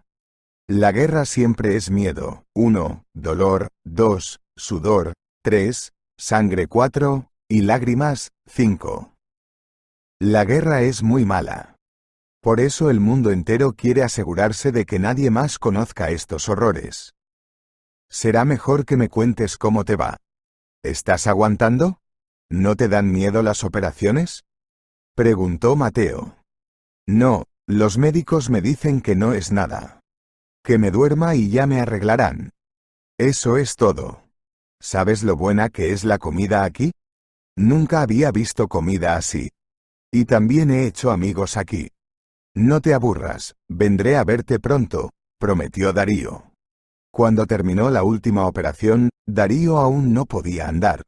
La guerra siempre es miedo. 1, dolor, 2, sudor, 3, sangre 4, y lágrimas, 5. La guerra es muy mala. Por eso el mundo entero quiere asegurarse de que nadie más conozca estos horrores. Será mejor que me cuentes cómo te va. ¿Estás aguantando? ¿No te dan miedo las operaciones? Preguntó Mateo. No, los médicos me dicen que no es nada. Que me duerma y ya me arreglarán. Eso es todo. ¿Sabes lo buena que es la comida aquí? Nunca había visto comida así. Y también he hecho amigos aquí. No te aburras, vendré a verte pronto, prometió Darío. Cuando terminó la última operación, Darío aún no podía andar.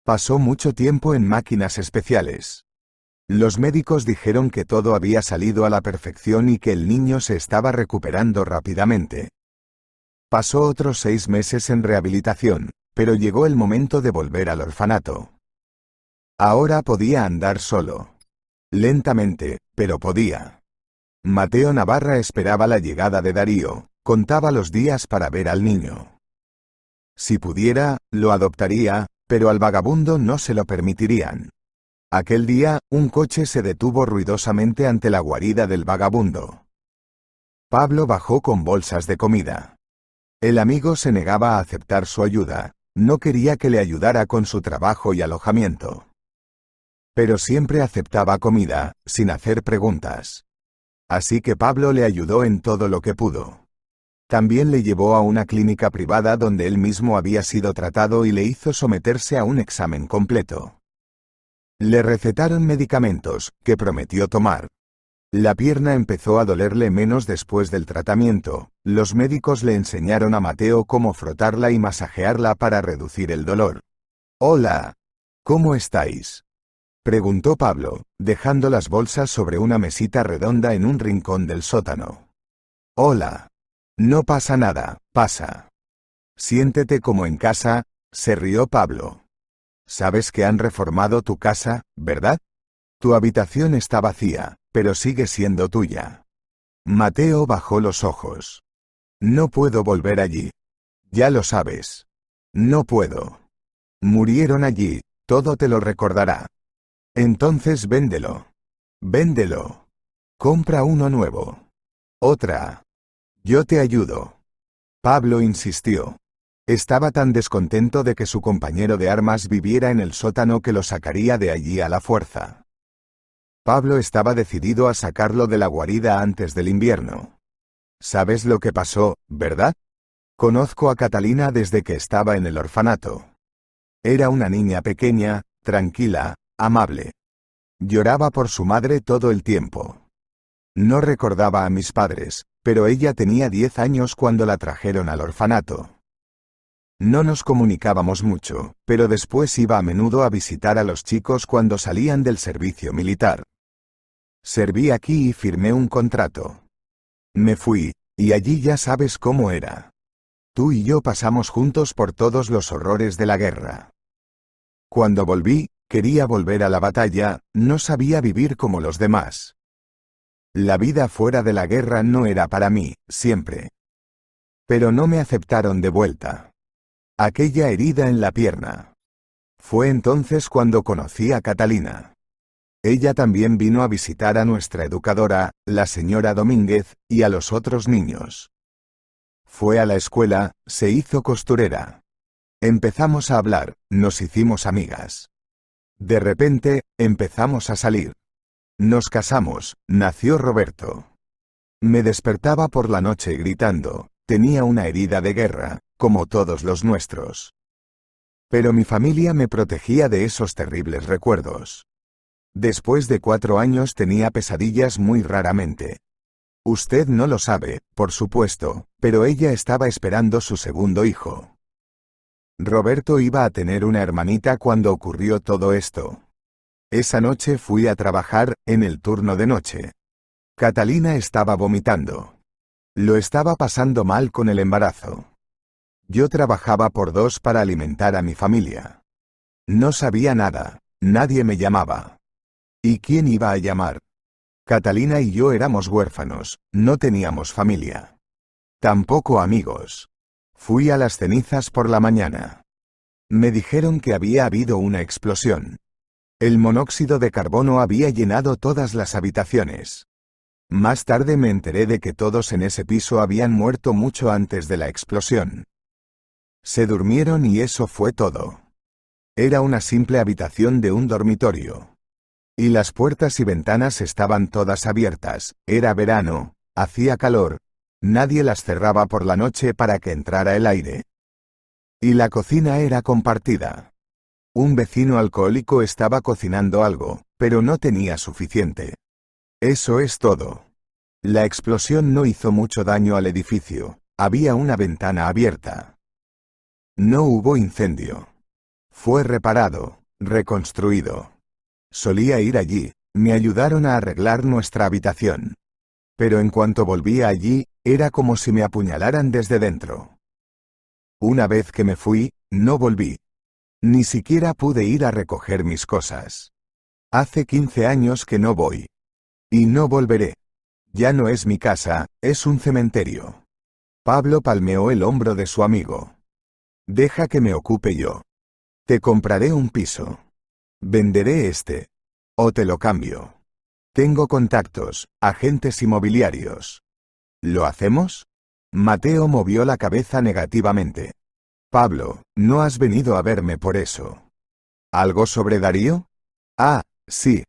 Pasó mucho tiempo en máquinas especiales. Los médicos dijeron que todo había salido a la perfección y que el niño se estaba recuperando rápidamente. Pasó otros 6 meses en rehabilitación, pero llegó el momento de volver al orfanato. Ahora podía andar solo. Lentamente, pero podía. Mateo Navarra esperaba la llegada de Darío, contaba los días para ver al niño. Si pudiera, lo adoptaría, pero al vagabundo no se lo permitirían. Aquel día, un coche se detuvo ruidosamente ante la guarida del vagabundo. Pablo bajó con bolsas de comida. El amigo se negaba a aceptar su ayuda, no quería que le ayudara con su trabajo y alojamiento. Pero siempre aceptaba comida, sin hacer preguntas. Así que Pablo le ayudó en todo lo que pudo. También le llevó a una clínica privada donde él mismo había sido tratado y le hizo someterse a un examen completo. Le recetaron medicamentos, que prometió tomar. La pierna empezó a dolerle menos después del tratamiento. Los médicos le enseñaron a Mateo cómo frotarla y masajearla para reducir el dolor. Hola. ¿Cómo estáis? Preguntó Pablo, dejando las bolsas sobre una mesita redonda en un rincón del sótano. Hola. No pasa nada, pasa. Siéntete como en casa, se rió Pablo. Sabes que han reformado tu casa, ¿verdad? Tu habitación está vacía, pero sigue siendo tuya. Mateo bajó los ojos. No puedo volver allí. Ya lo sabes. No puedo. Murieron allí, todo te lo recordará. Entonces véndelo. Véndelo. Compra uno nuevo. Otra. Yo te ayudo. Pablo insistió. Estaba tan descontento de que su compañero de armas viviera en el sótano que lo sacaría de allí a la fuerza. Pablo estaba decidido a sacarlo de la guarida antes del invierno. ¿Sabes lo que pasó, verdad? Conozco a Catalina desde que estaba en el orfanato. Era una niña pequeña, tranquila, amable. Lloraba por su madre todo el tiempo. No recordaba a mis padres, pero ella tenía 10 años cuando la trajeron al orfanato. No nos comunicábamos mucho, pero después iba a menudo a visitar a los chicos cuando salían del servicio militar. Serví aquí y firmé un contrato. Me fui, y allí ya sabes cómo era. Tú y yo pasamos juntos por todos los horrores de la guerra. Cuando volví, quería volver a la batalla, no sabía vivir como los demás. La vida fuera de la guerra no era para mí, siempre. Pero no me aceptaron de vuelta. Aquella herida en la pierna. Fue entonces cuando conocí a Catalina. Ella también vino a visitar a nuestra educadora, la señora Domínguez, y a los otros niños. Fue a la escuela, se hizo costurera. Empezamos a hablar, nos hicimos amigas. De repente, empezamos a salir. Nos casamos, nació Roberto. Me despertaba por la noche gritando, tenía una herida de guerra, como todos los nuestros. Pero mi familia me protegía de esos terribles recuerdos. Después de 4 años tenía pesadillas muy raramente. Usted no lo sabe, por supuesto, pero ella estaba esperando su segundo hijo. Roberto iba a tener una hermanita cuando ocurrió todo esto. Esa noche fui a trabajar, en el turno de noche. Catalina estaba vomitando. Lo estaba pasando mal con el embarazo. Yo trabajaba por 2 para alimentar a mi familia. No sabía nada, nadie me llamaba. ¿Y quién iba a llamar? Catalina y yo éramos huérfanos, no teníamos familia. Tampoco amigos. Fui a las cenizas por la mañana. Me dijeron que había habido una explosión. El monóxido de carbono había llenado todas las habitaciones. Más tarde me enteré de que todos en ese piso habían muerto mucho antes de la explosión. Se durmieron y eso fue todo. Era una simple habitación de un dormitorio. Y las puertas y ventanas estaban todas abiertas, era verano, hacía calor, nadie las cerraba por la noche para que entrara el aire. Y la cocina era compartida. Un vecino alcohólico estaba cocinando algo, pero no tenía suficiente. Eso es todo. La explosión no hizo mucho daño al edificio, había una ventana abierta. No hubo incendio. Fue reparado, reconstruido. Solía ir allí, me ayudaron a arreglar nuestra habitación. Pero en cuanto volvía allí, era como si me apuñalaran desde dentro. Una vez que me fui, no volví. Ni siquiera pude ir a recoger mis cosas. Hace 15 años que no voy. Y no volveré. Ya no es mi casa, es un cementerio. Pablo palmeó el hombro de su amigo. Deja que me ocupe yo. Te compraré un piso. Venderé este. O te lo cambio. Tengo contactos, agentes inmobiliarios. ¿Lo hacemos? Mateo movió la cabeza negativamente. Pablo, no has venido a verme por eso. ¿Algo sobre Darío? Ah, sí.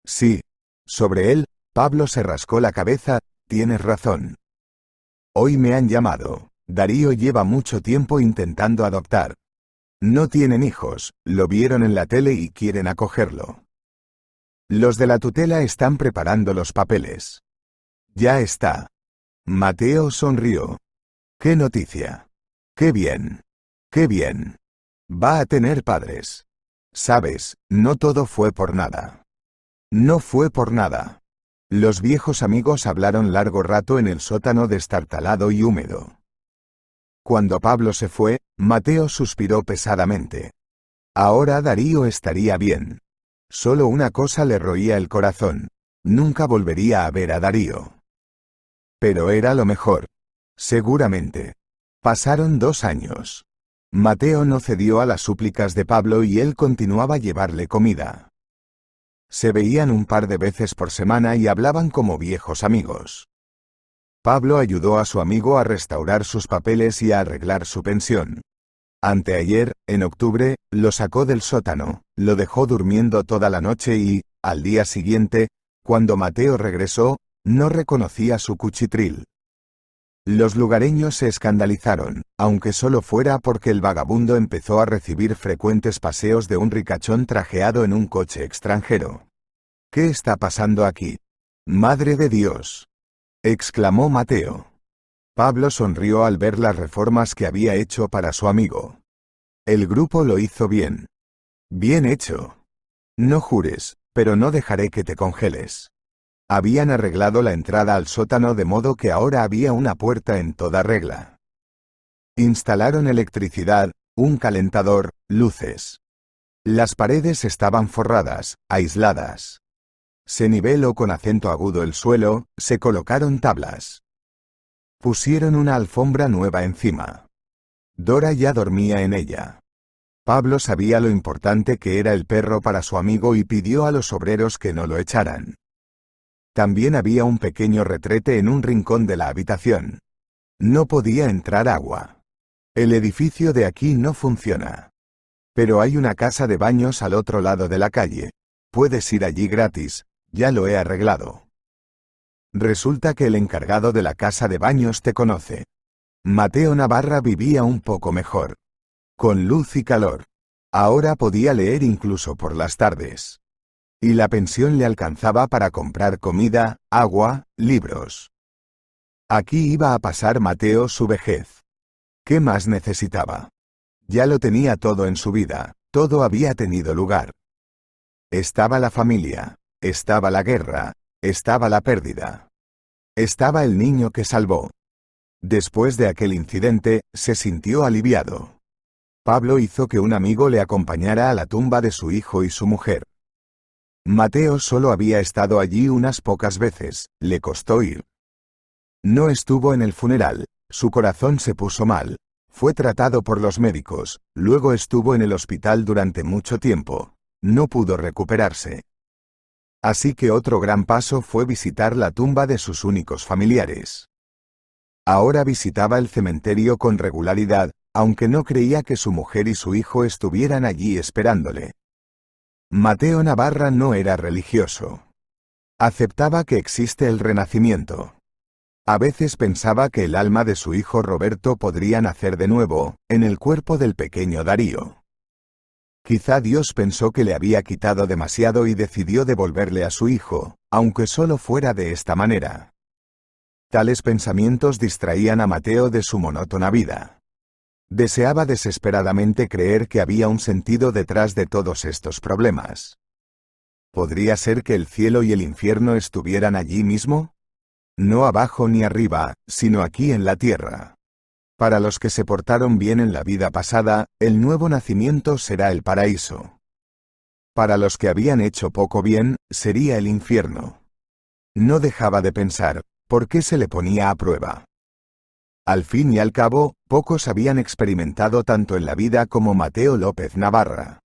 Sí. Sobre él, Pablo se rascó la cabeza, tienes razón. Hoy me han llamado. Darío lleva mucho tiempo intentando adoptar. No tienen hijos, lo vieron en la tele y quieren acogerlo. Los de la tutela están preparando los papeles. Ya está. Mateo sonrió. ¡Qué noticia! ¡Qué bien! ¡Qué bien! Va a tener padres. Sabes, no todo fue por nada. No fue por nada. Los viejos amigos hablaron largo rato en el sótano destartalado y húmedo. Cuando Pablo se fue, Mateo suspiró pesadamente. Ahora Darío estaría bien. Solo una cosa le roía el corazón. Nunca volvería a ver a Darío. Pero era lo mejor. Seguramente. Pasaron 2 años. Mateo no cedió a las súplicas de Pablo y él continuaba a llevarle comida. Se veían un par de veces por semana y hablaban como viejos amigos. Pablo ayudó a su amigo a restaurar sus papeles y a arreglar su pensión. Anteayer, en octubre, lo sacó del sótano, lo dejó durmiendo toda la noche y, al día siguiente, cuando Mateo regresó, no reconocía su cuchitril. Los lugareños se escandalizaron, aunque solo fuera porque el vagabundo empezó a recibir frecuentes paseos de un ricachón trajeado en un coche extranjero. ¿Qué está pasando aquí? ¡Madre de Dios!, exclamó Mateo. Pablo sonrió al ver las reformas que había hecho para su amigo. El grupo lo hizo bien. Bien hecho. No jures, pero no dejaré que te congeles. Habían arreglado la entrada al sótano de modo que ahora había una puerta en toda regla. Instalaron electricidad, un calentador, luces. Las paredes estaban forradas, aisladas. Se niveló con acento agudo el suelo, se colocaron tablas. Pusieron una alfombra nueva encima. Dora ya dormía en ella. Pablo sabía lo importante que era el perro para su amigo y pidió a los obreros que no lo echaran. También había un pequeño retrete en un rincón de la habitación. No podía entrar agua. El edificio de aquí no funciona. Pero hay una casa de baños al otro lado de la calle. Puedes ir allí gratis, ya lo he arreglado. Resulta que el encargado de la casa de baños te conoce. Mateo Navarra vivía un poco mejor. Con luz y calor. Ahora podía leer incluso por las tardes. Y la pensión le alcanzaba para comprar comida, agua, libros. Aquí iba a pasar Mateo su vejez. ¿Qué más necesitaba? Ya lo tenía todo en su vida, todo había tenido lugar. Estaba la familia, estaba la guerra, estaba la pérdida. Estaba el niño que salvó. Después de aquel incidente, se sintió aliviado. Pablo hizo que un amigo le acompañara a la tumba de su hijo y su mujer. Mateo solo había estado allí unas pocas veces, le costó ir. No estuvo en el funeral, su corazón se puso mal, fue tratado por los médicos, luego estuvo en el hospital durante mucho tiempo, no pudo recuperarse. Así que otro gran paso fue visitar la tumba de sus únicos familiares. Ahora visitaba el cementerio con regularidad, aunque no creía que su mujer y su hijo estuvieran allí esperándole. Mateo Navarra no era religioso. Aceptaba que existe el renacimiento. A veces pensaba que el alma de su hijo Roberto podría nacer de nuevo, en el cuerpo del pequeño Darío. Quizá Dios pensó que le había quitado demasiado y decidió devolverle a su hijo, aunque solo fuera de esta manera. Tales pensamientos distraían a Mateo de su monótona vida. Deseaba desesperadamente creer que había un sentido detrás de todos estos problemas. ¿Podría ser que el cielo y el infierno estuvieran allí mismo? No abajo ni arriba, sino aquí en la tierra. Para los que se portaron bien en la vida pasada, el nuevo nacimiento será el paraíso. Para los que habían hecho poco bien, sería el infierno. No dejaba de pensar, ¿por qué se le ponía a prueba? Al fin y al cabo, pocos habían experimentado tanto en la vida como Mateo López Navarra.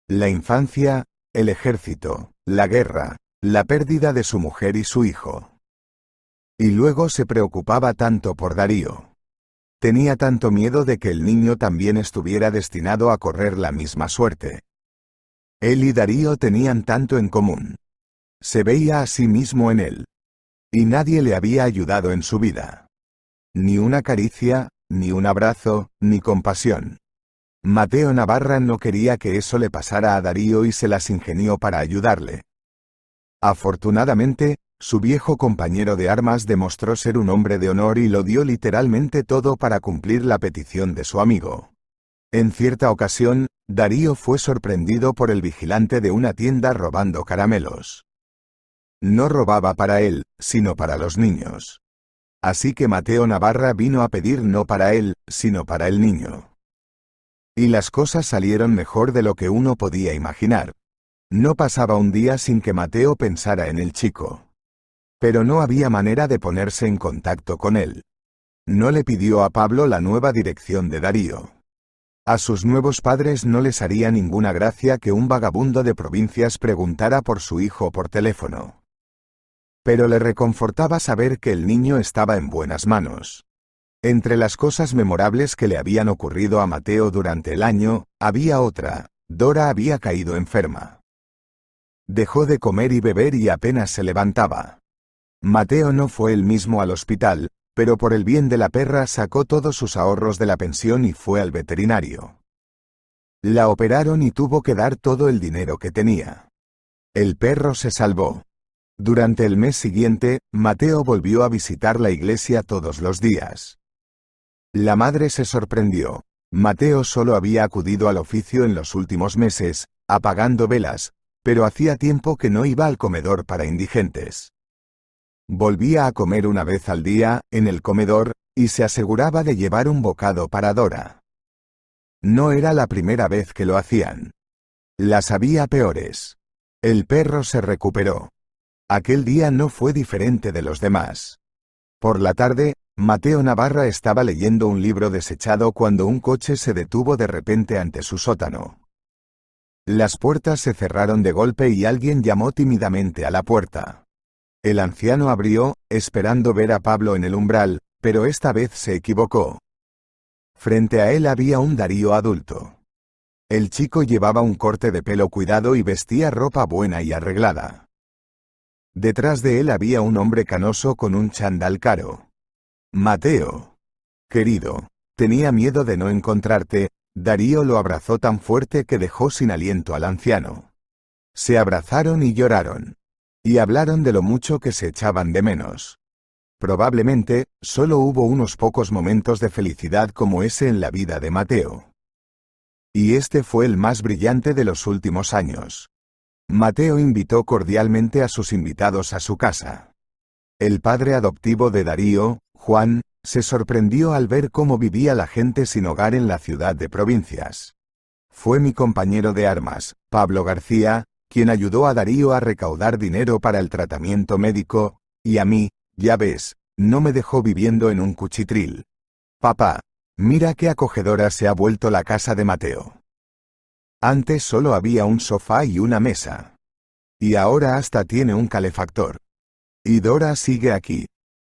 La infancia, el ejército, la guerra, la pérdida de su mujer y su hijo. Y luego se preocupaba tanto por Darío. Tenía tanto miedo de que el niño también estuviera destinado a correr la misma suerte. Él y Darío tenían tanto en común. Se veía a sí mismo en él. Y nadie le había ayudado en su vida. Ni una caricia, ni un abrazo, ni compasión. Mateo Navarra no quería que eso le pasara a Darío y se las ingenió para ayudarle. Afortunadamente, su viejo compañero de armas demostró ser un hombre de honor y lo dio literalmente todo para cumplir la petición de su amigo. En cierta ocasión, Darío fue sorprendido por el vigilante de una tienda robando caramelos. No robaba para él, sino para los niños. Así que Mateo Navarra vino a pedir no para él, sino para el niño. Y las cosas salieron mejor de lo que uno podía imaginar. No pasaba un día sin que Mateo pensara en el chico. Pero no había manera de ponerse en contacto con él. No le pidió a Pablo la nueva dirección de Darío. A sus nuevos padres no les haría ninguna gracia que un vagabundo de provincias preguntara por su hijo por teléfono. Pero le reconfortaba saber que el niño estaba en buenas manos. Entre las cosas memorables que le habían ocurrido a Mateo durante el año, había otra. Dora había caído enferma. Dejó de comer y beber y apenas se levantaba. Mateo no fue el mismo al hospital, pero por el bien de la perra sacó todos sus ahorros de la pensión y fue al veterinario. La operaron y tuvo que dar todo el dinero que tenía. El perro se salvó. Durante el mes siguiente, Mateo volvió a visitar la iglesia todos los días. La madre se sorprendió. Mateo solo había acudido al oficio en los últimos meses, apagando velas, pero hacía tiempo que no iba al comedor para indigentes. Volvía a comer una vez al día, en el comedor, y se aseguraba de llevar un bocado para Dora. No era la primera vez que lo hacían. Las había peores. El perro se recuperó. Aquel día no fue diferente de los demás. Por la tarde, Mateo Navarra estaba leyendo un libro desechado cuando un coche se detuvo de repente ante su sótano. Las puertas se cerraron de golpe y alguien llamó tímidamente a la puerta. El anciano abrió, esperando ver a Pablo en el umbral, pero esta vez se equivocó. Frente a él había un Darío adulto. El chico llevaba un corte de pelo cuidado y vestía ropa buena y arreglada. Detrás de él había un hombre canoso con un chándal caro. Mateo. Querido, tenía miedo de no encontrarte. Darío lo abrazó tan fuerte que dejó sin aliento al anciano. Se abrazaron y lloraron. Y hablaron de lo mucho que se echaban de menos. Probablemente, solo hubo unos pocos momentos de felicidad como ese en la vida de Mateo. Y este fue el más brillante de los últimos años. Mateo invitó cordialmente a sus invitados a su casa. El padre adoptivo de Darío, Juan, se sorprendió al ver cómo vivía la gente sin hogar en la ciudad de Provincias. Fue mi compañero de armas, Pablo García, quien ayudó a Darío a recaudar dinero para el tratamiento médico, y a mí, ya ves, no me dejó viviendo en un cuchitril. Papá, mira qué acogedora se ha vuelto la casa de Mateo. Antes solo había un sofá y una mesa. Y ahora hasta tiene un calefactor. Y Dora sigue aquí.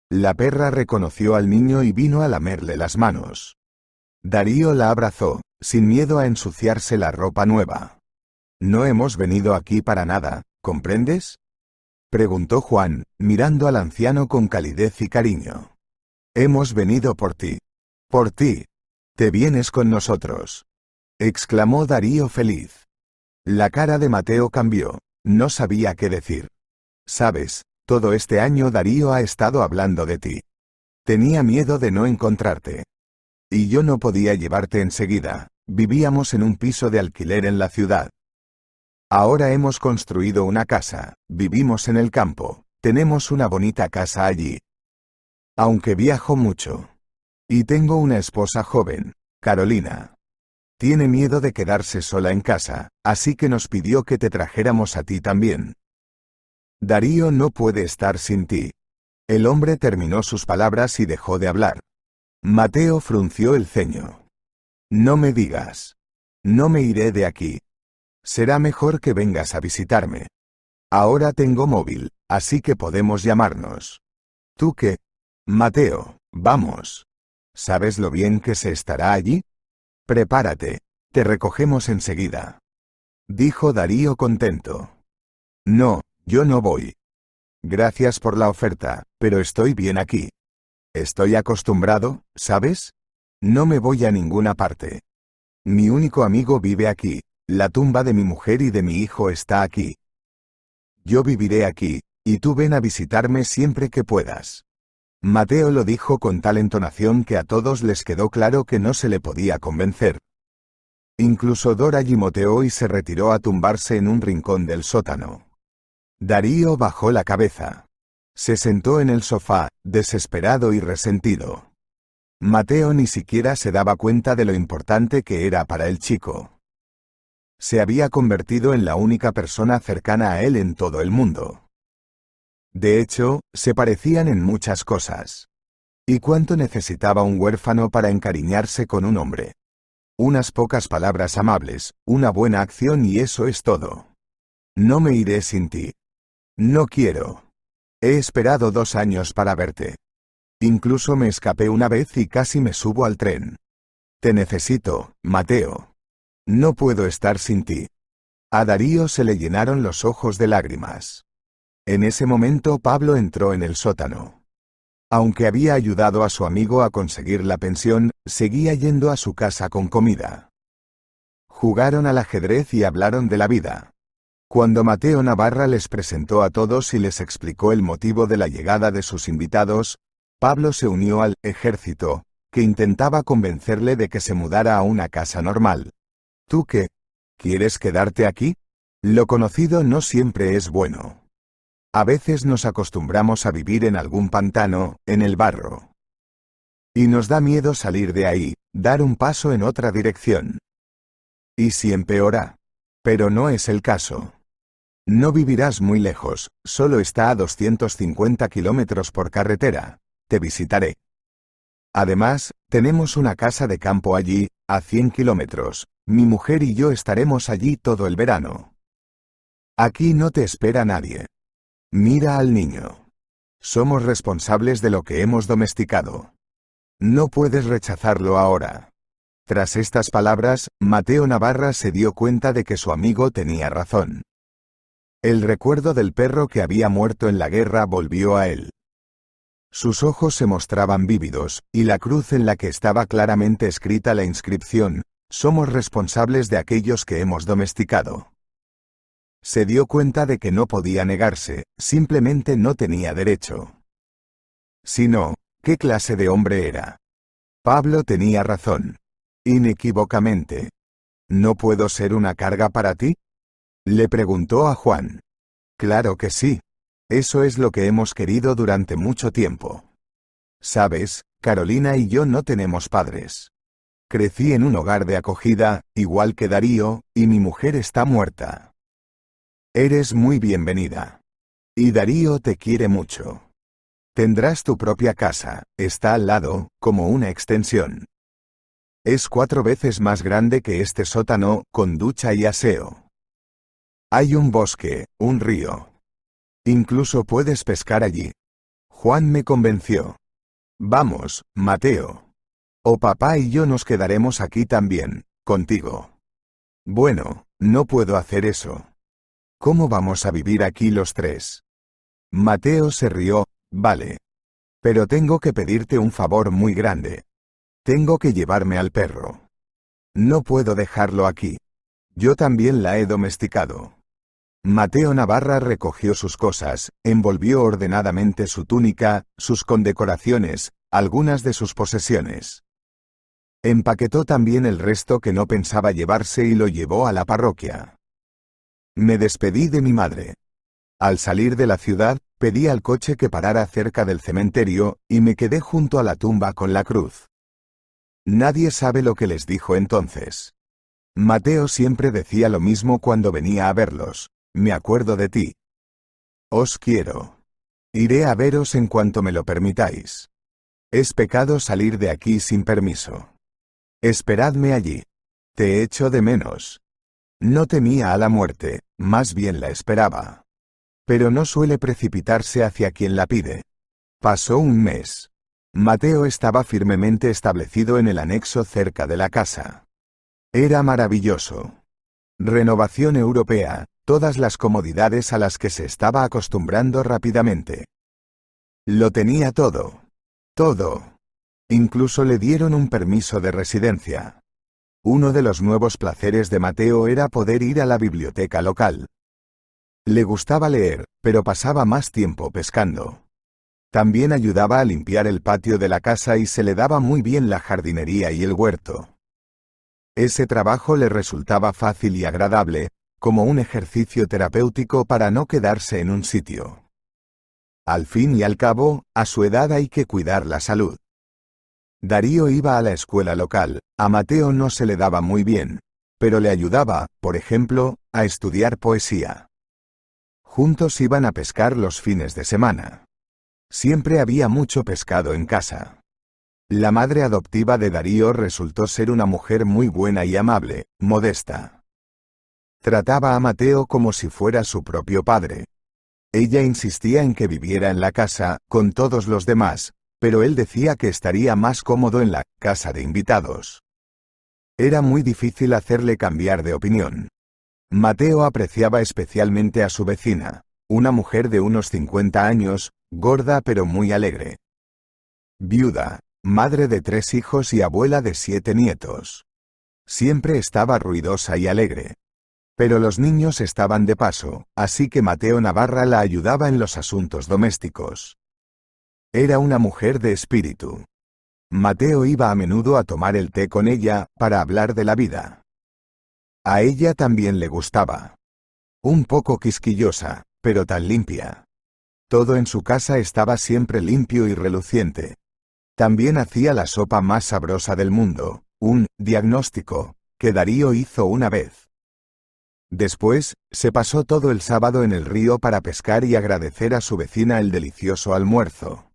La perra reconoció al niño y vino a lamerle las manos. Darío la abrazó, sin miedo a ensuciarse la ropa nueva. No hemos venido aquí para nada, ¿comprendes? Preguntó Juan, mirando al anciano con calidez y cariño. Hemos venido por ti. Por ti. Te vienes con nosotros. Exclamó Darío feliz. La cara de Mateo cambió, no sabía qué decir. Sabes, todo este año Darío ha estado hablando de ti. Tenía miedo de no encontrarte. Y yo no podía llevarte enseguida, vivíamos en un piso de alquiler en la ciudad. Ahora hemos construido una casa, vivimos en el campo, tenemos una bonita casa allí. Aunque viajo mucho. Y tengo una esposa joven, Carolina. Tiene miedo de quedarse sola en casa, así que nos pidió que te trajéramos a ti también. Darío no puede estar sin ti. El hombre terminó sus palabras y dejó de hablar. Mateo frunció el ceño. No me digas. No me iré de aquí. Será mejor que vengas a visitarme. Ahora tengo móvil, así que podemos llamarnos. ¿Tú qué? Mateo, vamos. ¿Sabes lo bien que se estará allí? Prepárate, te recogemos enseguida. Dijo Darío contento. No, yo no voy. Gracias por la oferta, pero estoy bien aquí. Estoy acostumbrado, ¿sabes? No me voy a ninguna parte. Mi único amigo vive aquí, la tumba de mi mujer y de mi hijo está aquí. Yo viviré aquí, y tú ven a visitarme siempre que puedas. Mateo lo dijo con tal entonación que a todos les quedó claro que no se le podía convencer. Incluso Dora gimoteó y se retiró a tumbarse en un rincón del sótano. Darío bajó la cabeza. Se sentó en el sofá, desesperado y resentido. Mateo ni siquiera se daba cuenta de lo importante que era para el chico. Se había convertido en la única persona cercana a él en todo el mundo. De hecho, se parecían en muchas cosas. ¿Y cuánto necesitaba un huérfano para encariñarse con un hombre? Unas pocas palabras amables, una buena acción y eso es todo. No me iré sin ti. No quiero. He esperado 2 años para verte. Incluso me escapé una vez y casi me subo al tren. Te necesito, Mateo. No puedo estar sin ti. A Darío se le llenaron los ojos de lágrimas. En ese momento Pablo entró en el sótano. Aunque había ayudado a su amigo a conseguir la pensión, seguía yendo a su casa con comida. Jugaron al ajedrez y hablaron de la vida. Cuando Mateo Navarra les presentó a todos y les explicó el motivo de la llegada de sus invitados, Pablo se unió al ejército, que intentaba convencerle de que se mudara a una casa normal. ¿Tú qué? ¿Quieres quedarte aquí? Lo conocido no siempre es bueno. A veces nos acostumbramos a vivir en algún pantano, en el barro. Y nos da miedo salir de ahí, dar un paso en otra dirección. ¿Y si empeora? Pero no es el caso. No vivirás muy lejos, solo está a 250 kilómetros por carretera. Te visitaré. Además, tenemos una casa de campo allí, a 100 kilómetros. Mi mujer y yo estaremos allí todo el verano. Aquí no te espera nadie. Mira al niño. Somos responsables de lo que hemos domesticado. No puedes rechazarlo ahora. Tras estas palabras, Mateo Navarra se dio cuenta de que su amigo tenía razón. El recuerdo del perro que había muerto en la guerra volvió a él. Sus ojos se mostraban vívidos, y la cruz en la que estaba claramente escrita la inscripción: somos responsables de aquellos que hemos domesticado. Se dio cuenta de que no podía negarse, simplemente no tenía derecho. Si no, ¿qué clase de hombre era? Pablo tenía razón. Inequívocamente. ¿No puedo ser una carga para ti? Le preguntó a Juan. Claro que sí. Eso es lo que hemos querido durante mucho tiempo. Sabes, Carolina y yo no tenemos padres. Crecí en un hogar de acogida, igual que Darío, y mi mujer está muerta. Eres muy bienvenida. Y Darío te quiere mucho. Tendrás tu propia casa, está al lado, como una extensión. Es 4 veces más grande que este sótano, con ducha y aseo. Hay un bosque, un río. Incluso puedes pescar allí. Juan me convenció. Vamos, Mateo. O papá y yo nos quedaremos aquí también, contigo. Bueno, no puedo hacer eso. ¿Cómo vamos a vivir aquí los tres? Mateo se rió. Vale. Pero tengo que pedirte un favor muy grande. Tengo que llevarme al perro. No puedo dejarlo aquí. Yo también la he domesticado. Mateo Navarra recogió sus cosas, envolvió ordenadamente su túnica, sus condecoraciones, algunas de sus posesiones. Empaquetó también el resto que no pensaba llevarse y lo llevó a la parroquia. Me despedí de mi madre. Al salir de la ciudad, pedí al coche que parara cerca del cementerio, y me quedé junto a la tumba con la cruz. Nadie sabe lo que les dijo entonces. Mateo siempre decía lo mismo cuando venía a verlos. Me acuerdo de ti. Os quiero. Iré a veros en cuanto me lo permitáis. Es pecado salir de aquí sin permiso. Esperadme allí. Te echo de menos. No temía a la muerte, más bien la esperaba. Pero no suele precipitarse hacia quien la pide. Pasó un mes. Mateo estaba firmemente establecido en el anexo cerca de la casa. Era maravilloso. Renovación europea, todas las comodidades a las que se estaba acostumbrando rápidamente. Lo tenía todo. Todo. Incluso le dieron un permiso de residencia. Uno de los nuevos placeres de Mateo era poder ir a la biblioteca local. Le gustaba leer, pero pasaba más tiempo pescando. También ayudaba a limpiar el patio de la casa y se le daba muy bien la jardinería y el huerto. Ese trabajo le resultaba fácil y agradable, como un ejercicio terapéutico para no quedarse en un sitio. Al fin y al cabo, a su edad hay que cuidar la salud. Darío iba a la escuela local, a Mateo no se le daba muy bien, pero le ayudaba, por ejemplo, a estudiar poesía. Juntos iban a pescar los fines de semana. Siempre había mucho pescado en casa. La madre adoptiva de Darío resultó ser una mujer muy buena y amable, modesta. Trataba a Mateo como si fuera su propio padre. Ella insistía en que viviera en la casa, con todos los demás, pero él decía que estaría más cómodo en la casa de invitados. Era muy difícil hacerle cambiar de opinión. Mateo apreciaba especialmente a su vecina, una mujer de unos 50 años, gorda pero muy alegre. Viuda, madre de 3 hijos y abuela de 7 nietos. Siempre estaba ruidosa y alegre. Pero los niños estaban de paso, así que Mateo Navarra la ayudaba en los asuntos domésticos. Era una mujer de espíritu. Mateo iba a menudo a tomar el té con ella, para hablar de la vida. A ella también le gustaba. Un poco quisquillosa, pero tan limpia. Todo en su casa estaba siempre limpio y reluciente. También hacía la sopa más sabrosa del mundo, un diagnóstico, que Darío hizo una vez. Después, se pasó todo el sábado en el río para pescar y agradecer a su vecina el delicioso almuerzo.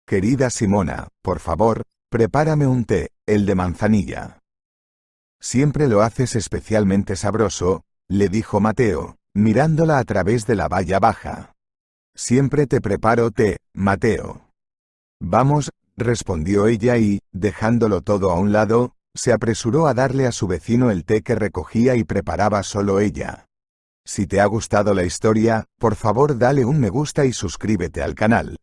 Querida Simona, por favor, prepárame un té, el de manzanilla. Siempre lo haces especialmente sabroso, le dijo Mateo, mirándola a través de la valla baja. Siempre te preparo té, Mateo. Vamos, respondió ella y, dejándolo todo a un lado, se apresuró a darle a su vecino el té que recogía y preparaba solo ella. Si te ha gustado la historia, por favor dale un me gusta y suscríbete al canal.